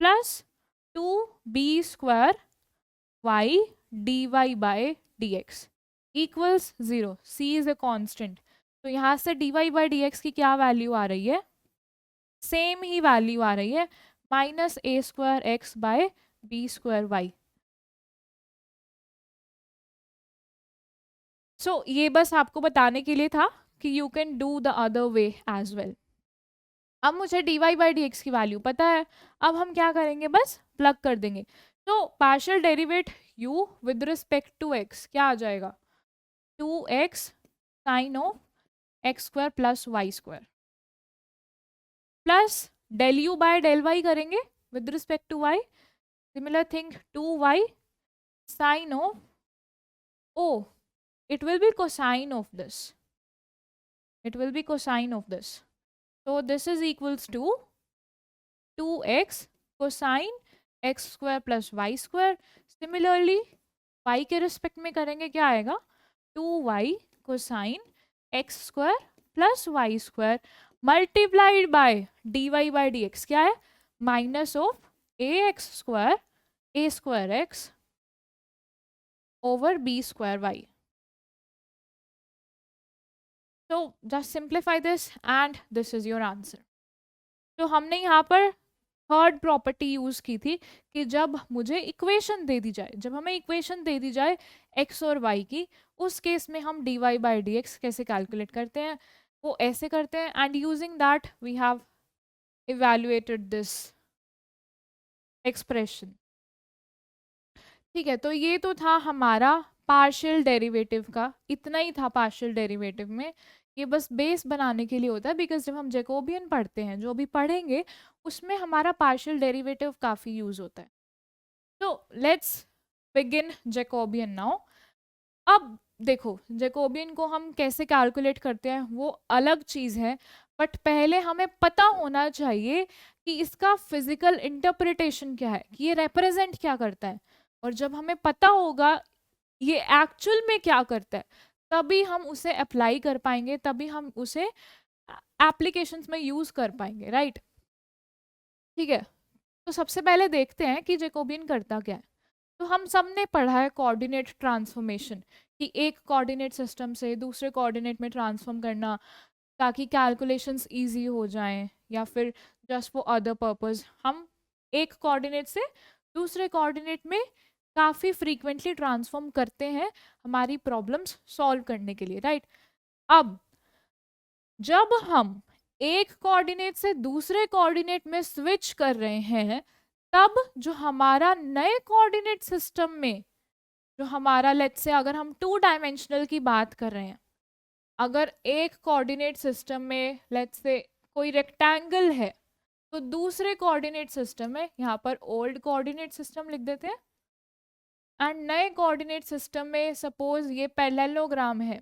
plus 2b square y d y by D x equals 0, c is a constant. तो यहाँ से d y by D x की क्या वैल्यू आ रही है, सेम ही वैल्यू आ रही है, minus a square x by b square y. So ये बस आपको बताने के लिए था कि you can do the other way as well. अब मुझे d y by D x की वैल्यू पता है, अब हम क्या करेंगे, बस प्लग कर देंगे। तो partial derivate u with respect to x क्या आ जाएगा, 2x sine of x square plus Y square, plus del u by del y करेंगे with respect to y, similar thing 2y sine of, oh it will be cosine of this, it will be cosine of this, so this is equals to 2x cosine x square plus y square। similarly y के respect में करेंगे क्या आएगा, 2y cosine x square plus y square multiplied by dy by dx क्या है, minus of ax square x over b square y। So just simplify this and this is your answer। तो हमने यहाँ पर थर्ड प्रॉपर्टी यूज की थी कि जब मुझे इक्वेशन दे दी जाए, जब हमें इक्वेशन दे दी जाए x और y की, उस केस में हम dy बाई डी एक्स कैसे कैलकुलेट करते हैं, वो ऐसे करते हैं and using that we have evaluated this expression. ठीक है, तो ये तो था हमारा पार्शियल डेरिवेटिव का, इतना ही था पार्शियल डेरिवेटिव में, ये बस बेस बनाने के लिए होता है, बिकॉज जब हम जैकोबियन पढ़ते हैं, जो भी पढ़ेंगे उसमें हमारा पार्शियल डेरिवेटिव काफ़ी यूज होता है। तो लेट्स बिगिन जैकोबियन नाउ। अब देखो जैकोबियन को हम कैसे कैलकुलेट करते हैं वो अलग चीज़ है, बट पहले हमें पता होना चाहिए कि इसका फिजिकल इंटरप्रिटेशन क्या है, कि ये रिप्रेजेंट क्या करता है। और जब हमें पता होगा ये एक्चुअल में क्या करता है, तभी हम उसे अप्लाई कर पाएंगे, तभी हम उसे एप्लीकेशंस में यूज कर पाएंगे, राइट। ठीक है, तो सबसे पहले देखते हैं कि जैकोबियन करता क्या है। तो हम सब ने पढ़ा है कोऑर्डिनेट ट्रांसफॉर्मेशन, कि एक कोऑर्डिनेट सिस्टम से दूसरे कोऑर्डिनेट में ट्रांसफॉर्म करना ताकि कैलकुलेशंस इजी हो जाएं, या फिर जस्ट फॉर अदर पर्पस हम एक कोऑर्डिनेट से दूसरे कोऑर्डिनेट में काफ़ी फ्रीक्वेंटली ट्रांसफॉर्म करते हैं हमारी प्रॉब्लम्स सॉल्व करने के लिए, राइट। अब जब हम एक कोऑर्डिनेट से दूसरे कोऑर्डिनेट में स्विच कर रहे हैं, तब जो हमारा नए कोऑर्डिनेट सिस्टम में जो हमारा, लेट्स से अगर हम 2 डायमेंशनल की बात कर रहे हैं, अगर एक कोऑर्डिनेट सिस्टम में लेट्स से कोई रेक्टेंगल है, तो दूसरे कोऑर्डिनेट सिस्टम में यहाँ पर ओल्ड कोऑर्डिनेट सिस्टम लिख देते हैं, एंड नए कोऑर्डिनेट सिस्टम में सपोज ये पैरेललोग्राम है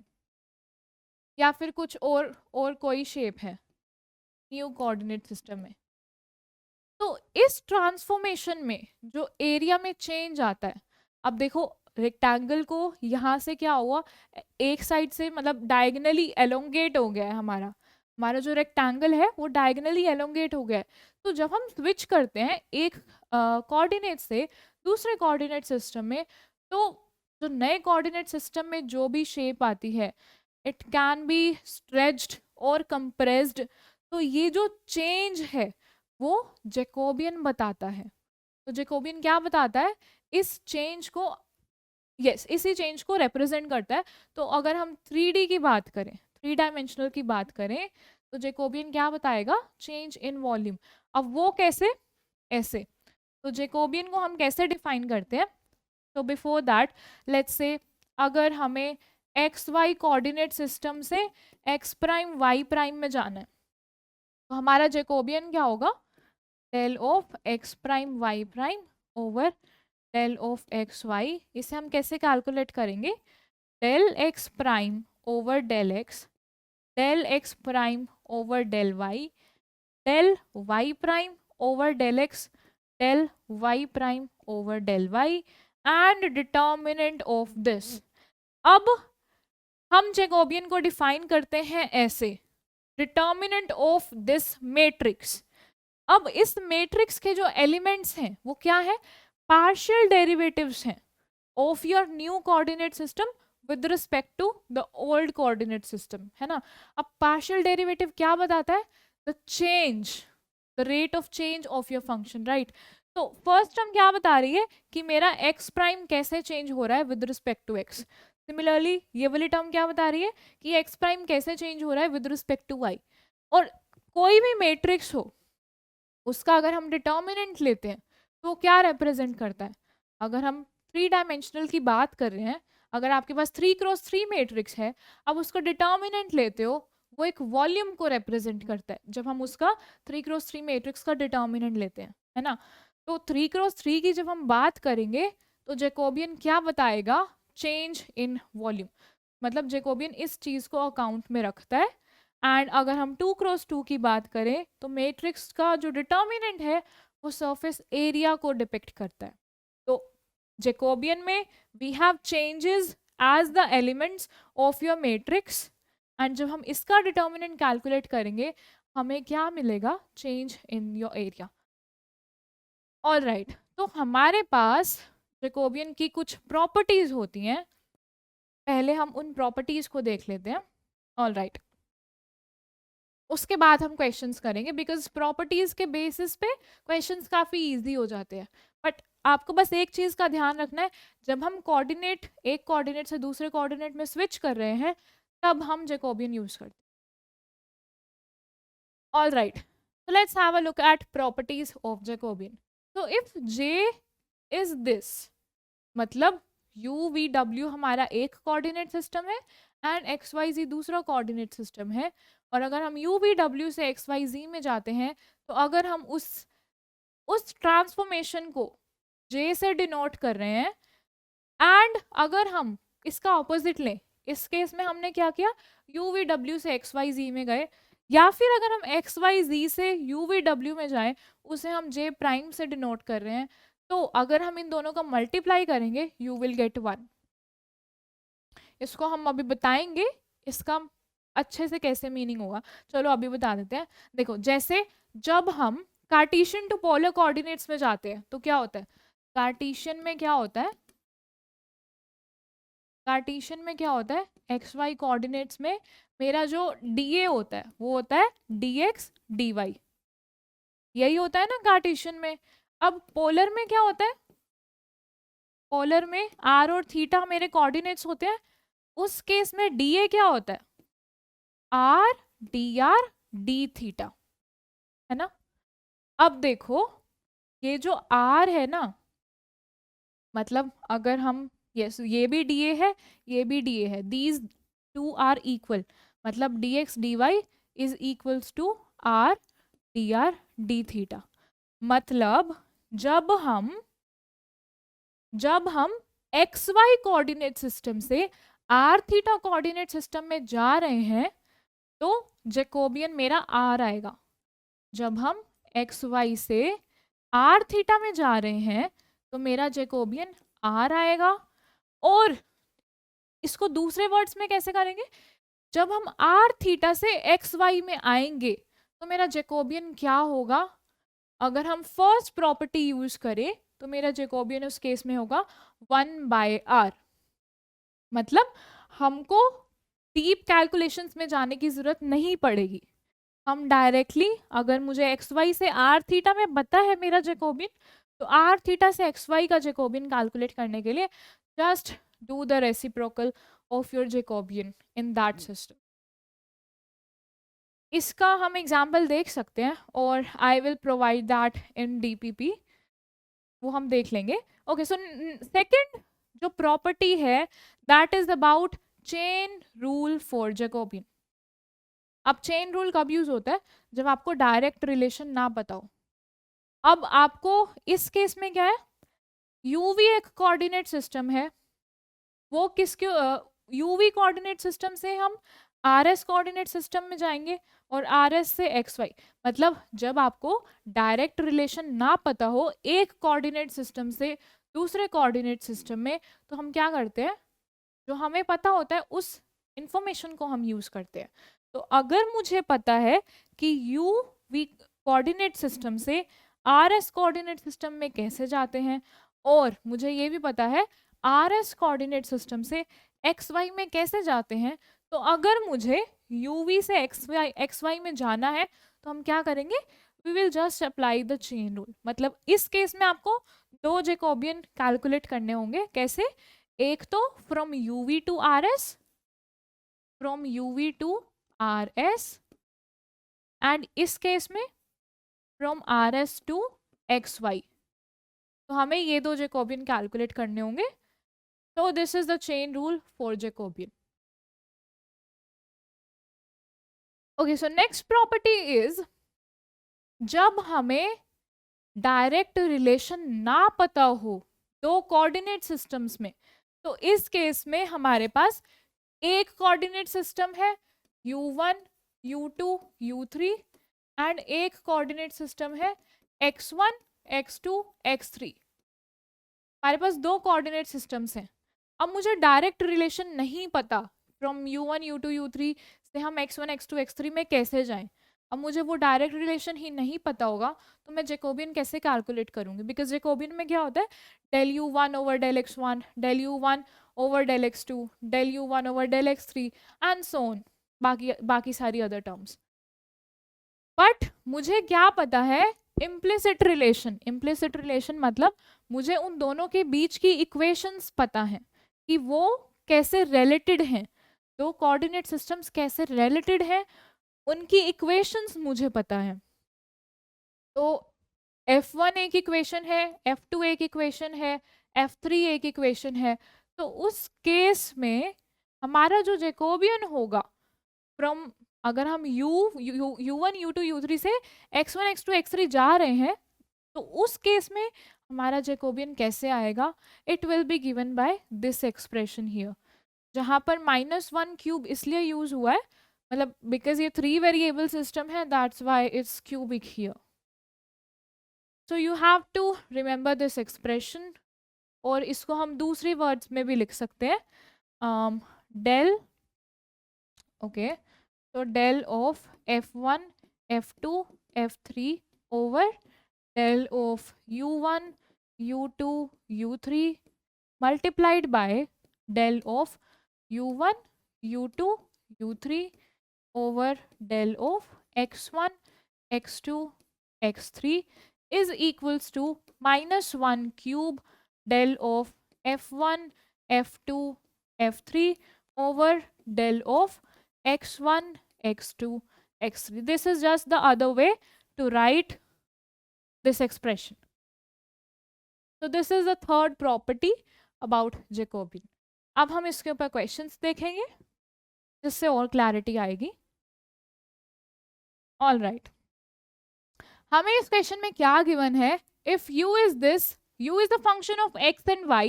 या फिर कुछ और कोई शेप है न्यू कोऑर्डिनेट सिस्टम में। तो इस ट्रांसफॉर्मेशन में जो एरिया में चेंज आता है, अब देखो रेक्टेंगल को यहाँ से क्या हुआ, एक साइड से मतलब डायगनली एलोंगेट हो गया है, हमारा हमारा जो रेक्टेंगल है वो डायगनली एलोंगेट हो गया है। तो जब हम स्विच करते हैं एक कोऑर्डिनेट से दूसरे कोऑर्डिनेट सिस्टम में, तो जो नए कोऑर्डिनेट सिस्टम में जो भी शेप आती है, इट कैन बी स्ट्रेच्ड और कंप्रेस्ड। तो ये जो चेंज है वो जैकोबियन बताता है। तो जैकोबियन क्या बताता है, इस चेंज को, इसी चेंज को रिप्रेजेंट करता है। तो अगर हम 3D की बात करें, 3 डायमेंशनल की बात करें, तो जैकोबियन क्या बताएगा, चेंज इन वॉल्यूम। अब वो कैसे, ऐसे। तो जैकोबियन को हम कैसे डिफाइन करते हैं, तो बिफोर दैट लेट्स से अगर हमें एक्स वाई कोऑर्डिनेट सिस्टम से एक्स प्राइम वाई प्राइम में जाना है, तो हमारा जैकोबियन क्या होगा, del of x prime Y prime over del of x y. इसे हम कैसे कैलकुलेट करेंगे, del x prime over del x prime over del Y prime over del Y prime over del y and determinant of this. अब हम Jacobian को define करते हैं ऐसे, डिटर्मिनेंट ऑफ दिस मैट्रिक्स। अब इस मैट्रिक्स के जो एलिमेंट्स हैं वो क्या है, पार्शियल डेरिवेटिव्स हैं of your new coordinate system with respect to the old coordinate system, है ना। अब पार्शियल डेरिवेटिव क्या बताता है, the change, the rate of change of your function, right. तो फर्स्ट टर्म क्या बता रही है कि मेरा एक्स प्राइम कैसे चेंज हो रहा है with respect to x. Similarly ये वाली टर्म क्या बता रही है कि एक्स प्राइम कैसे चेंज हो रहा है विद रिस्पेक्ट टू वाई। और कोई भी मैट्रिक्स हो उसका अगर हम डिटर्मिनेंट लेते हैं तो क्या रिप्रेजेंट करता है, अगर हम 3 डायमेंशनल की बात कर रहे हैं, अगर आपके पास 3x3 मैट्रिक्स है, अब उसका डिटर्मिनेंट लेते हो, वो एक वॉल्यूम को रिप्रेजेंट करता है जब हम उसका 3x3 मैट्रिक्स का डिटर्मिनेंट लेते हैं, है ना। तो 3x3 की जब हम बात करेंगे तो जैकोबियन क्या बताएगा, चेंज इन वॉल्यूम। मतलब जैकोबियन इस चीज को अकाउंट में रखता है। एंड अगर हम 2x2 की बात करें तो मैट्रिक्स का जो डिटर्मिनेंट है वो सरफेस एरिया को डिपिक्ट करता है। तो जैकोबियन में we have changes as the elements of your matrix, and जब हम इसका डिटर्मिनेंट कैलकुलेट करेंगे हमें क्या मिलेगा, change in your area. All right, तो हमारे पास जैकोबियन की कुछ प्रॉपर्टीज होती हैं, पहले हम उन प्रॉपर्टीज को देख लेते हैं। ऑलराइट, उसके बाद हम क्वेश्चंस करेंगे, बिकॉज प्रॉपर्टीज के बेसिस पे क्वेश्चंस काफ़ी इजी हो जाते हैं। बट आपको बस एक चीज़ का ध्यान रखना है, जब हम कोऑर्डिनेट एक कोऑर्डिनेट से दूसरे कोऑर्डिनेट में स्विच कर रहे हैं तब हम जैकोबियन यूज करते हैं। All right, so let's have a look at properties of Jacobian. So if J is this, मतलब u v w हमारा एक कोऑर्डिनेट सिस्टम है एंड एक्स वाई जी दूसरा कोऑर्डिनेट सिस्टम है, और अगर हम u v w से एक्स वाई जी में जाते हैं तो अगर हम उस ट्रांसफॉर्मेशन को J से डिनोट कर रहे हैं, एंड अगर हम इसका ऑपोजिट लें, इस केस में हमने क्या किया, यू वी डब्ल्यू से एक्स वाई जी में गए, या फिर अगर हम एक्स वाई जी से यू वी डब्ल्यू में जाएं, उसे हम जे प्राइम से डिनोट कर रहे हैं, तो अगर हम इन दोनों का मल्टीप्लाई करेंगे यू विल गेट 1। इसको हम अभी बताएंगे इसका अच्छे से कैसे मीनिंग होगा, चलो अभी बता देते हैं। देखो जैसे जब हम कार्टेशियन टू पोलर कोऑर्डिनेट्स में जाते हैं तो क्या होता है, कार्टेशियन में क्या होता है, कार्टेशियन में क्या होता है, एक्स वाई कोऑर्डिनेट्स में मेरा जो डी होता है वो होता है डी एक्स डी वाई, यही होता है ना कार्टेशियन में। अब पोलर में क्या होता है, पोलर में आर और थीटा मेरे कोऑर्डिनेट्स होते हैं, उस केस में डी क्या होता है, आर डी थीटा, है ना। अब देखो ये जो आर है ना, मतलब अगर हम ये भी डी है ये भी डी है, दीज टू आर इक्वल, मतलब d x d y is equals to r d theta. मतलब जब हम एक्स वाई कोऑर्डिनेट सिस्टम से आर थीटा कोऑर्डिनेट सिस्टम में जा रहे हैं तो जैकोबियन मेरा आर आएगा। जब हम एक्स वाई से आर थीटा में जा रहे हैं तो मेरा जैकोबियन आर आएगा। और इसको दूसरे वर्ड्स में कैसे करेंगे, जब हम आर थीटा से एक्स वाई में आएंगे तो मेरा जैकोबियन क्या होगा, अगर हम फर्स्ट प्रॉपर्टी यूज करें तो मेरा जैकोबियन उस केस में होगा 1/r। मतलब हमको डीप कैलकुलेशंस में जाने की जरूरत नहीं पड़ेगी, हम डायरेक्टली अगर मुझे एक्स वाई से आर थीटा में पता है मेरा जैकोबियन, तो आर थीटा से एक्स वाई का जैकोबियन कैलकुलेट करने के लिए just do the reciprocal of your Jacobian in that system. इसका हम एग्जाम्पल देख सकते हैं और I will provide that in DPP, वो हम देख लेंगे। ओके, सो सेकंड जो प्रॉपर्टी है that is about chain rule for Jacobian. अब चेन रूल कब यूज होता है, जब आपको डायरेक्ट रिलेशन ना पता हो। अब आपको इस केस में क्या है, यूवी एक कोऑर्डिनेट सिस्टम है, वो किसके यूवी कोऑर्डिनेट सिस्टम से हम आर एस कोऑर्डिनेट सिस्टम में जाएंगे और आर एस से एक्स वाई। मतलब जब आपको डायरेक्ट रिलेशन ना पता हो एक कोऑर्डिनेट सिस्टम से दूसरे कोऑर्डिनेट सिस्टम में, तो हम क्या करते हैं, जो हमें पता होता है उस इंफॉर्मेशन को हम यूज करते हैं। तो अगर मुझे पता है कि यू वी कोऑर्डिनेट सिस्टम से आर एस कोऑर्डिनेट सिस्टम में कैसे जाते हैं, और मुझे ये भी पता है आर एस कोऑर्डिनेट सिस्टम से एक्स वाई में कैसे जाते हैं, तो अगर मुझे यू वी से एक्स वाई में जाना है तो हम क्या करेंगे, we will just apply the chain rule. मतलब इस केस में आपको दो जैकोबियन कैलकुलेट करने होंगे। कैसे, एक तो from U V to R S, from U V to R S, and इस केस में from R S to X Y. तो हमें ये दो जैकोबियन कैलकुलेट करने होंगे। तो this is the chain rule for Jacobian. Okay, so next property is, जब हमें डायरेक्ट रिलेशन ना पता हो दो कोऑर्डिनेट सिस्टम्स में, तो इस केस में हमारे पास एक कोऑर्डिनेट सिस्टम है u1 u2 u3, एंड एक कोऑर्डिनेट सिस्टम है x1 x2 x3। हमारे पास दो कोऑर्डिनेट सिस्टम्स हैं। अब मुझे डायरेक्ट रिलेशन नहीं पता फ्रॉम u1 u2 u3 से हम x1 x2 x3 में कैसे जाएं। अब मुझे वो डायरेक्ट रिलेशन ही नहीं पता होगा तो मैं जैकोबियन कैसे कैलकुलेट करूंगी, बिकॉज जैकोबियन में क्या होता है, del u1 over del x1, del u1 over del x2, del u1 over del x3 and so on, बाकी सारी अदर टर्म्स। बट मुझे क्या पता है, इम्प्लिसिट रिलेशन। इम्प्लिसिट रिलेशन मतलब मुझे उन दोनों के बीच की इक्वेशंस पता है कि वो कैसे रिलेटेड हैं, दो कोऑर्डिनेट सिस्टम्स कैसे रिलेटेड हैं, उनकी इक्वेशंस मुझे पता है। तो F1 एक इक्वेशन है, F2 एक इक्वेशन है, F3 एक इक्वेशन है। तो उस केस में हमारा जो जैकोबियन होगा फ्रॉम, अगर हम u1 u2 u3 से x1 x2 x3 जा रहे हैं, तो उस केस में हमारा जैकोबियन कैसे आएगा, it will be given by this expression here. जहाँ पर -1 क्यूब इसलिए यूज हुआ है, मतलब बिकॉज ये 3 वेरिएबल सिस्टम है, that's why it's cubic here. So you have to remember this expression. और इसको हम दूसरी वर्ड्स में भी लिख सकते हैं. डेल, ओके, तो del of F1 F2 F3 over del of U1 U2 U3 multiplied by del of U1 U2 U3 over del of X1 X2 X3 is equals to -1 cube del of F1 F2 F3 over del of X1 X2 X3. This is just the other way to write this expression. So this is the third property about Jacobian. अब हम इसके ऊपर questions देखेंगे जिससे और clarity आएगी. All right, हमें इस क्वेश्चन में क्या गिवन है? If u is this, u is the function of x and y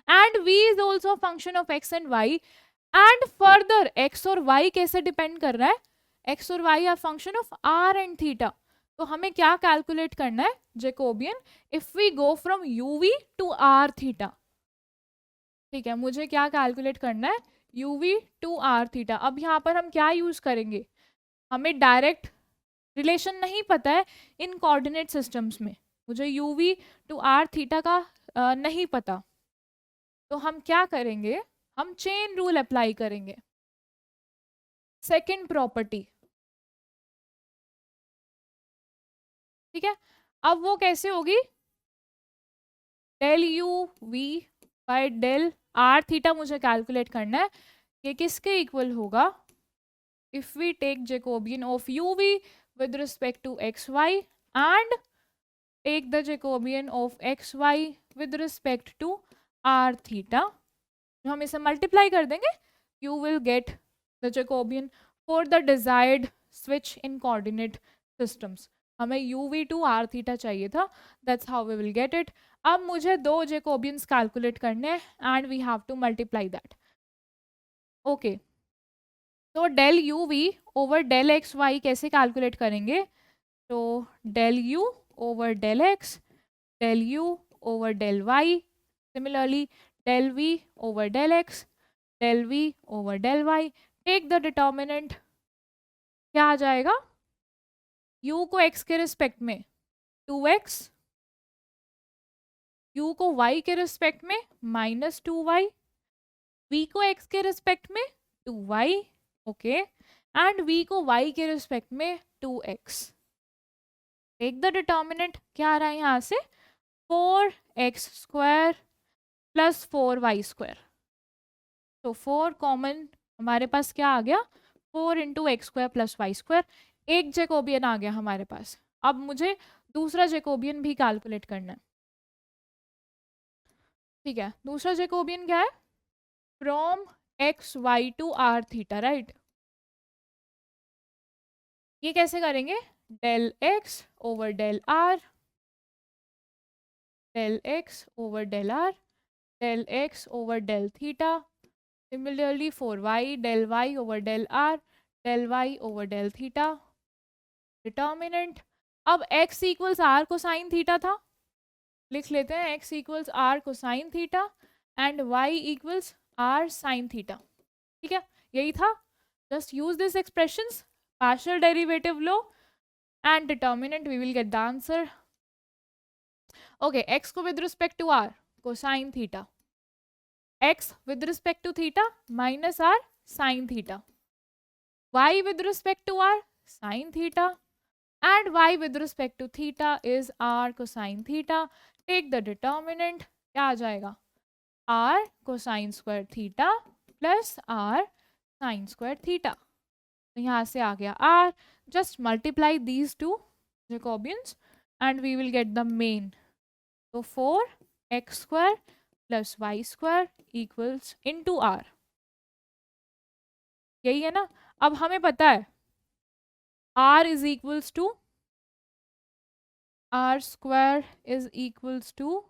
and v is also function of x and y, and further x और y कैसे डिपेंड कर रहा है? x और y are function of r and theta. तो हमें क्या calculate करना है? Jacobian if we go from uv to r theta. ठीक है, मुझे क्या कैलकुलेट करना है? uv to r theta. अब यहाँ पर हम क्या यूज करेंगे? हमें डायरेक्ट रिलेशन नहीं पता है इन कोऑर्डिनेट सिस्टम्स में. मुझे uv टू r थीटा का नहीं पता. तो हम क्या करेंगे? हम चेन रूल अप्लाई करेंगे. सेकेंड प्रॉपर्टी, ठीक है. अब वो कैसे होगी? Del U V by del R theta मुझे कैलकुलेट करना है. ये किसके इक्वल होगा? If we take Jacobian of U V with respect to xy and take the Jacobian of xy with respect to r theta. जो हम इसे multiply कर देंगे, you will get the Jacobian for the desired switch in coordinate systems. हमें uv to r theta चाहिए था, that's how we will get it. अब मुझे दो Jacobians कैलकुलेट करने हैं and we have to multiply that. Okay. तो del U V over del X Y कैसे कैलकुलेट करेंगे? तो del you over del X, del you over del Y, similarly del V over del X, del V over del Y. Take the determinant. क्या आ जाएगा? u को x के respect में 2x, u को y के रिस्पेक्ट में -2y, v को x के रिस्पेक्ट में 2y, ओके, एंड v को y के रिस्पेक्ट में 2x. Take the determinant. क्या आ रहा है यहाँ से? 4x square plus 4y square. तो 4 कॉमन हमारे पास क्या आ गया? 4 into X square plus Y square. एक जैकोबियन आ गया हमारे पास. अब मुझे दूसरा जैकोबियन भी कैलकुलेट करना है. ठीक है, दूसरा जैकोबियन क्या है? From X Y to R theta, right. ये कैसे करेंगे? Del x over del R, del x over del R, del x over del theta. Similarly for Y, del Y over del R, del Y over del theta. Determinant. अब x equals R cosine theta था, लिख लेते हैं x equals R cosine theta and y equals R sine theta. ठीक है, यही था. Just use this expressions, partial derivative law and determinant, we will get the answer. Okay, x को with respect to r cosine theta, x with respect to theta minus r sin theta, y with respect to r sin theta, and y with respect to theta is r cosine theta. Take the determinant. क्या आ जाएगा? r cosine square theta plus r sin square theta. तो यहाँ से आ गया r. Just multiply these two Jacobians and we will get the main. So 4x square plus y square equals into r. यही है ना. अब हमें पता है r is equals to r square is equals to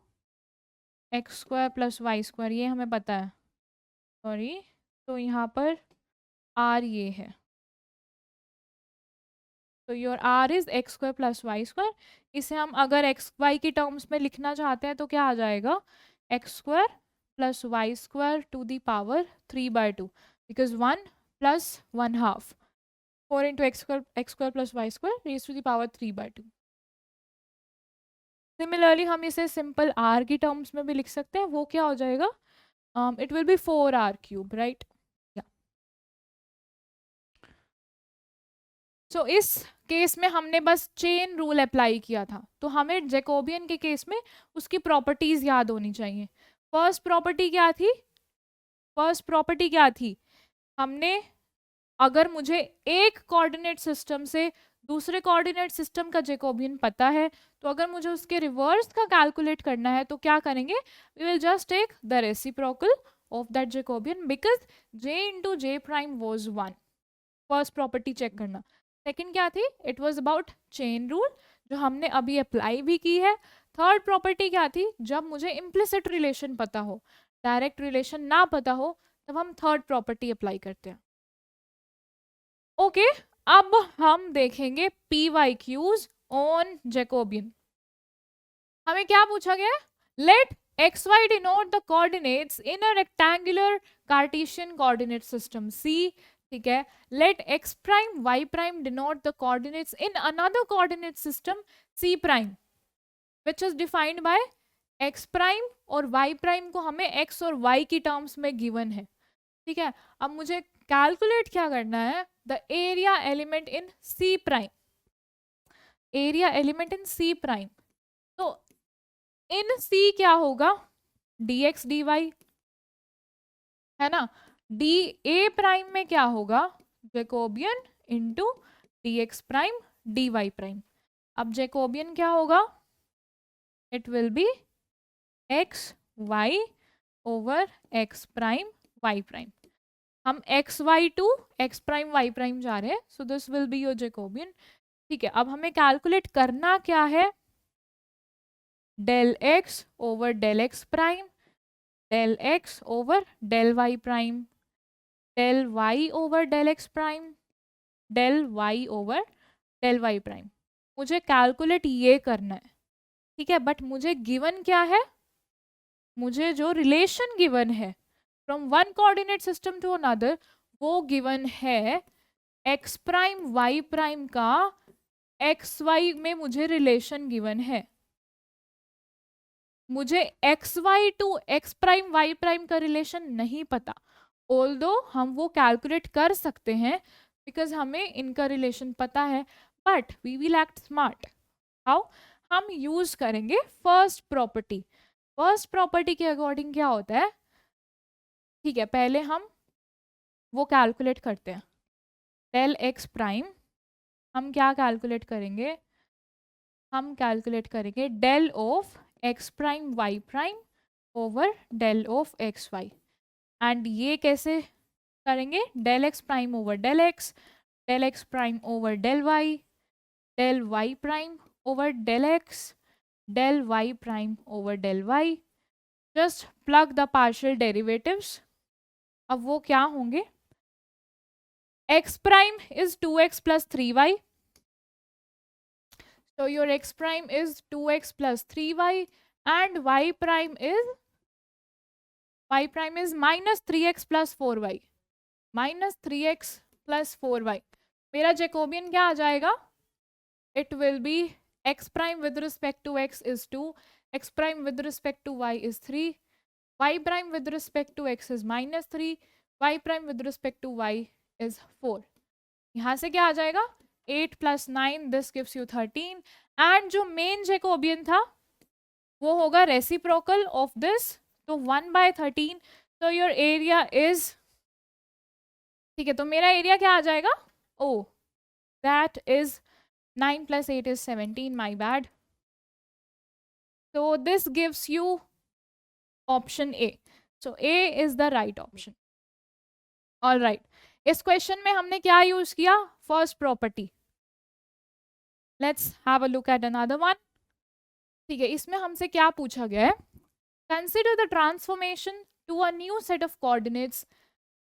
x square plus y square. ये हमें पता है. सॉरी, तो यहाँ पर r ये है, तो your r is x square plus Y square. इसे हम अगर एक्स वाई की टर्म्स में लिखना चाहते हैं तो क्या आ जाएगा, X square plus Y square to the power 3/2, because 1 plus 1/2, 4 into X square plus Y square raise to the power 3/2। Similarly हम इसे सिंपल r की टर्म्स में भी लिख सकते हैं, वो क्या हो जाएगा, it will be 4r³ right. So इस केस में हमने बस चेन रूल अप्लाई किया था, तो हमें जैकोबियन के केस में उसकी प्रॉपर्टीज याद होनी चाहिए। फर्स्ट प्रॉपर्टी क्या थी, फर्स्ट प्रॉपर्टी क्या थी, हमने अगर मुझे एक कोऑर्डिनेट सिस्टम से दूसरे कोऑर्डिनेट सिस्टम का जैकोबियन पता है, तो अगर मुझे उसके रिवर्स का कैलकुलेट करना है तो क्या करेंगे, we will just take the reciprocal of that Jacobian, because j into J prime was 1। First property check करना। सेकंड क्या थी, it was about chain rule, जो हमने अभी अप्लाई भी की है। थर्ड प्रॉपर्टी क्या थी, जब मुझे इम्प्लिसिट रिलेशन पता हो, डायरेक्ट रिलेशन ना पता हो, तब हम थर्ड प्रॉपर्टी अप्लाई करते हैं। ओके, अब हम देखेंगे PYQs ऑन जैकोबियन। हमें क्या पूछा गया है, let XY denote the coordinates in a rectangular Cartesian coordinate system C, ठीक है। Let x prime y prime denote the coordinates in another coordinate system C prime, which is defined by x prime और y prime को हमें x और y की terms में given है, ठीक है। अब मुझे कैलकुलेट क्या करना है, the area element in C prime, area element in C prime. तो इन C क्या होगा, dx dy है ना, A प्राइम में क्या होगा, Jacobian into dx prime dy prime. अब जैकोबियन क्या होगा, it will be x y over x prime y prime. हम x Y to x prime Y prime जा रहे हैं, so this will be your Jacobian, ठीक है। अब हमें कैलकुलेट करना क्या है, del x over del x prime, del x over del Y prime, del Y over del x prime, del Y over del Y prime. मुझे calculate ये करना है, ठीक है। बट मुझे गिवन क्या है, मुझे जो रिलेशन गिवन है from one coordinate system to another, वो गिवन है एक्स प्राइम वाई प्राइम का एक्स वाई में मुझे रिलेशन गिवन है। मुझे x Y to x prime Y prime का रिलेशन नहीं पता, ऑल्दो हम वो कैलकुलेट कर सकते हैं बिकॉज हमें इनका रिलेशन पता है, but we will act smart. How, हम यूज करेंगे फर्स्ट प्रॉपर्टी। फर्स्ट प्रॉपर्टी के अकॉर्डिंग क्या होता है, ठीक है, पहले हम वो कैलकुलेट करते हैं, डेल एक्स प्राइम हम क्या कैलकुलेट करेंगे, हम कैलकुलेट करेंगे del of x prime Y prime over del of x Y. And ये कैसे करेंगे, del x prime over del x prime over del Y prime over del X, del Y prime over del Y. Just plug the partial derivatives. अब वो क्या होंगे, x prime is 2x plus 3y, so your x prime is 2x plus 3y and y prime is minus 3x plus 4y, minus 3x plus 4y। मेरा Jacobian क्या आ जाएगा, it will be x prime with respect to x is 2, x prime with respect to y is 3, y prime with respect to x is minus 3, y prime with respect to y is 4। यहाँ से क्या आ जाएगा, 8 plus 9 this gives you 13, and जो main Jacobian था वो होगा reciprocal of this, तो 1/13, तो योर एरिया इज, ठीक है, तो मेरा एरिया क्या आ जाएगा, ओ that is 9 plus 8 is 17, my bad, so this gives you option A, so A is the right option। All right, इस क्वेश्चन में हमने क्या यूज किया, first property. Let's have a look at another one, ठीक है। इसमें हमसे क्या पूछा गया है, consider the transformation to a new set of coordinates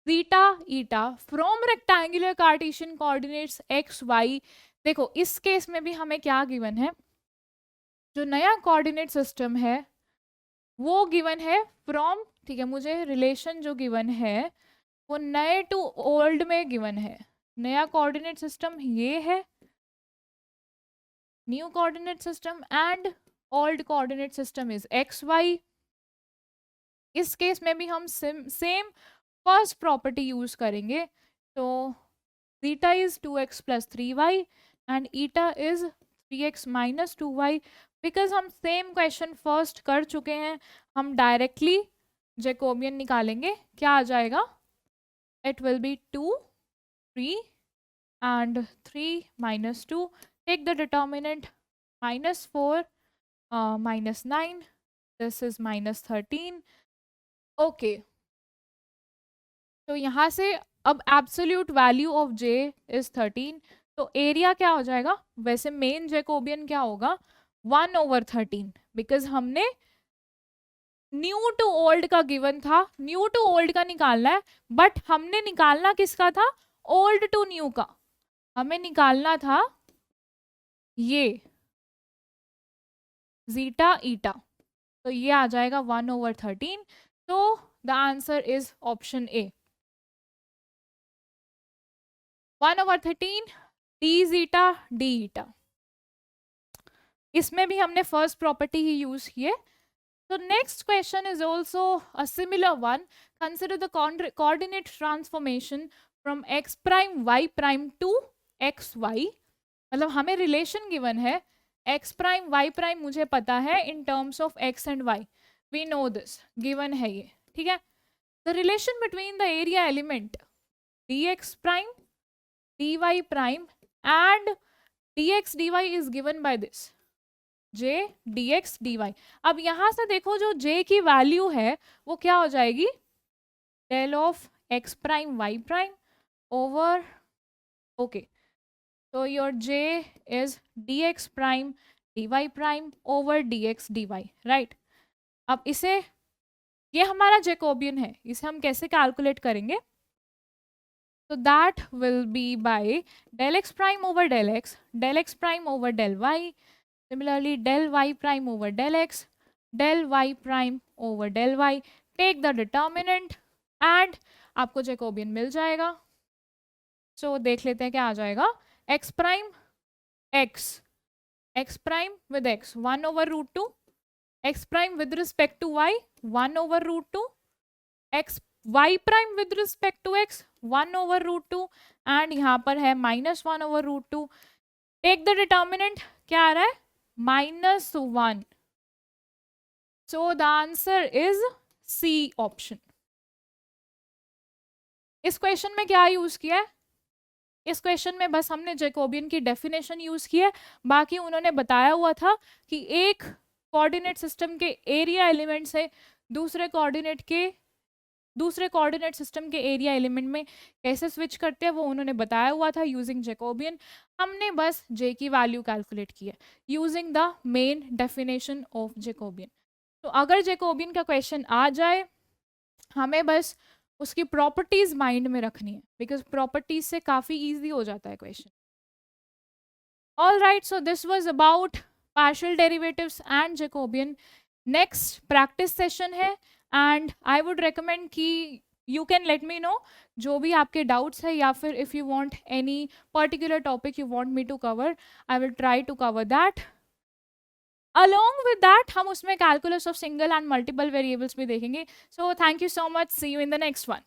zeta eta from rectangular cartesian coordinates x y। देखो इस केस में भी हमें क्या गिवन है, जो नया कोऑर्डिनेट सिस्टम है वो गिवन है फ्रॉम, ठीक है, मुझे रिलेशन जो गिवन है वो नए टू ओल्ड में गिवन है। नया कोऑर्डिनेट सिस्टम ये है, new coordinate system, and old coordinate system is X Y. इस केस में भी हम सेम फर्स्ट प्रॉपर्टी यूज करेंगे, तो theta is 2x plus 3y and eta is 3x minus 2y। Because हम सेम क्वेश्चन फर्स्ट कर चुके हैं, हम डायरेक्टली जैकोबियन निकालेंगे। क्या आ जाएगा, it will B 2 3 and 3 minus 2, take the determinant, minus 4 minus 9, this is minus 13। Okay, तो यहाँ से अब absolute value of j is 13, तो एरिया क्या हो जाएगा, वैसे मेन जैकोबियन क्या होगा 1/13, बिकॉज हमने न्यू टू ओल्ड का गिवन था, न्यू टू ओल्ड का निकालना है, बट हमने निकालना किसका था, ओल्ड टू न्यू का। हमें निकालना था ये जीटा ईटा, तो ये आ जाएगा 1/13। तो the answer is option A, 1/13 d zeta d eta. इसमें भी हमने फर्स्ट प्रॉपर्टी ही यूज की है। So next question is also a similar one. Consider the coordinate transformation from x prime y prime to x y। मतलब हमें relation given है, x prime y prime मुझे पता है in terms of x and y, we know this, given है ये, ठीक है। The relation between the area element dx prime dy prime and dx dy is given by this j dx dy। अब यहां से देखो जो j की वैल्यू है वो क्या हो जाएगी, del of x prime y prime over, okay, तो your j is dx prime dy prime over dx dy, right. अब इसे, ये हमारा जैकोबियन है, इसे हम कैसे कैलकुलेट करेंगे, तो that will be by del x prime over del x prime over del y, similarly del y prime over del x, del y prime over del y, take the determinant and आपको Jacobian मिल जाएगा। so, देख लेते हैं क्या आ जाएगा, x prime x prime with x 1/√2, x prime with respect to y 1/√2, x y prime with respect to x 1/√2, and यहाँ पर है -1/√2। टेक द डिटर्मिनेंट, क्या आ रहा है, -1। So the answer is C option। इस क्वेश्चन में क्या यूज किया है, इस क्वेश्चन में बस हमने जैकोबियन की डेफिनेशन यूज की है। बाकी उन्होंने बताया हुआ था कि एक कोऑर्डिनेट सिस्टम के एरिया एलिमेंट से दूसरे कोऑर्डिनेट सिस्टम के एरिया एलिमेंट में कैसे स्विच करते हैं वो उन्होंने बताया हुआ था यूजिंग जैकोबियन। हमने बस j की वैल्यू कैलकुलेट की है using the main definition of Jacobian. तो अगर जैकोबियन का क्वेश्चन आ जाए, हमें बस उसकी प्रॉपर्टीज माइंड में रखनी है, बिकॉज प्रॉपर्टीज से काफी इजी हो जाता है question. All right, so this was about partial derivatives and Jacobian. Next practice session है, एंड आई वुड रिकमेंड कि you can let me know जो भी आपके डाउट्स है, या फिर if you want any particular topic you want me to cover, I will try to cover that. Along with that हम उसमें calculus of single and multiple variables भी देखेंगे। So thank you so much, see you in the next one.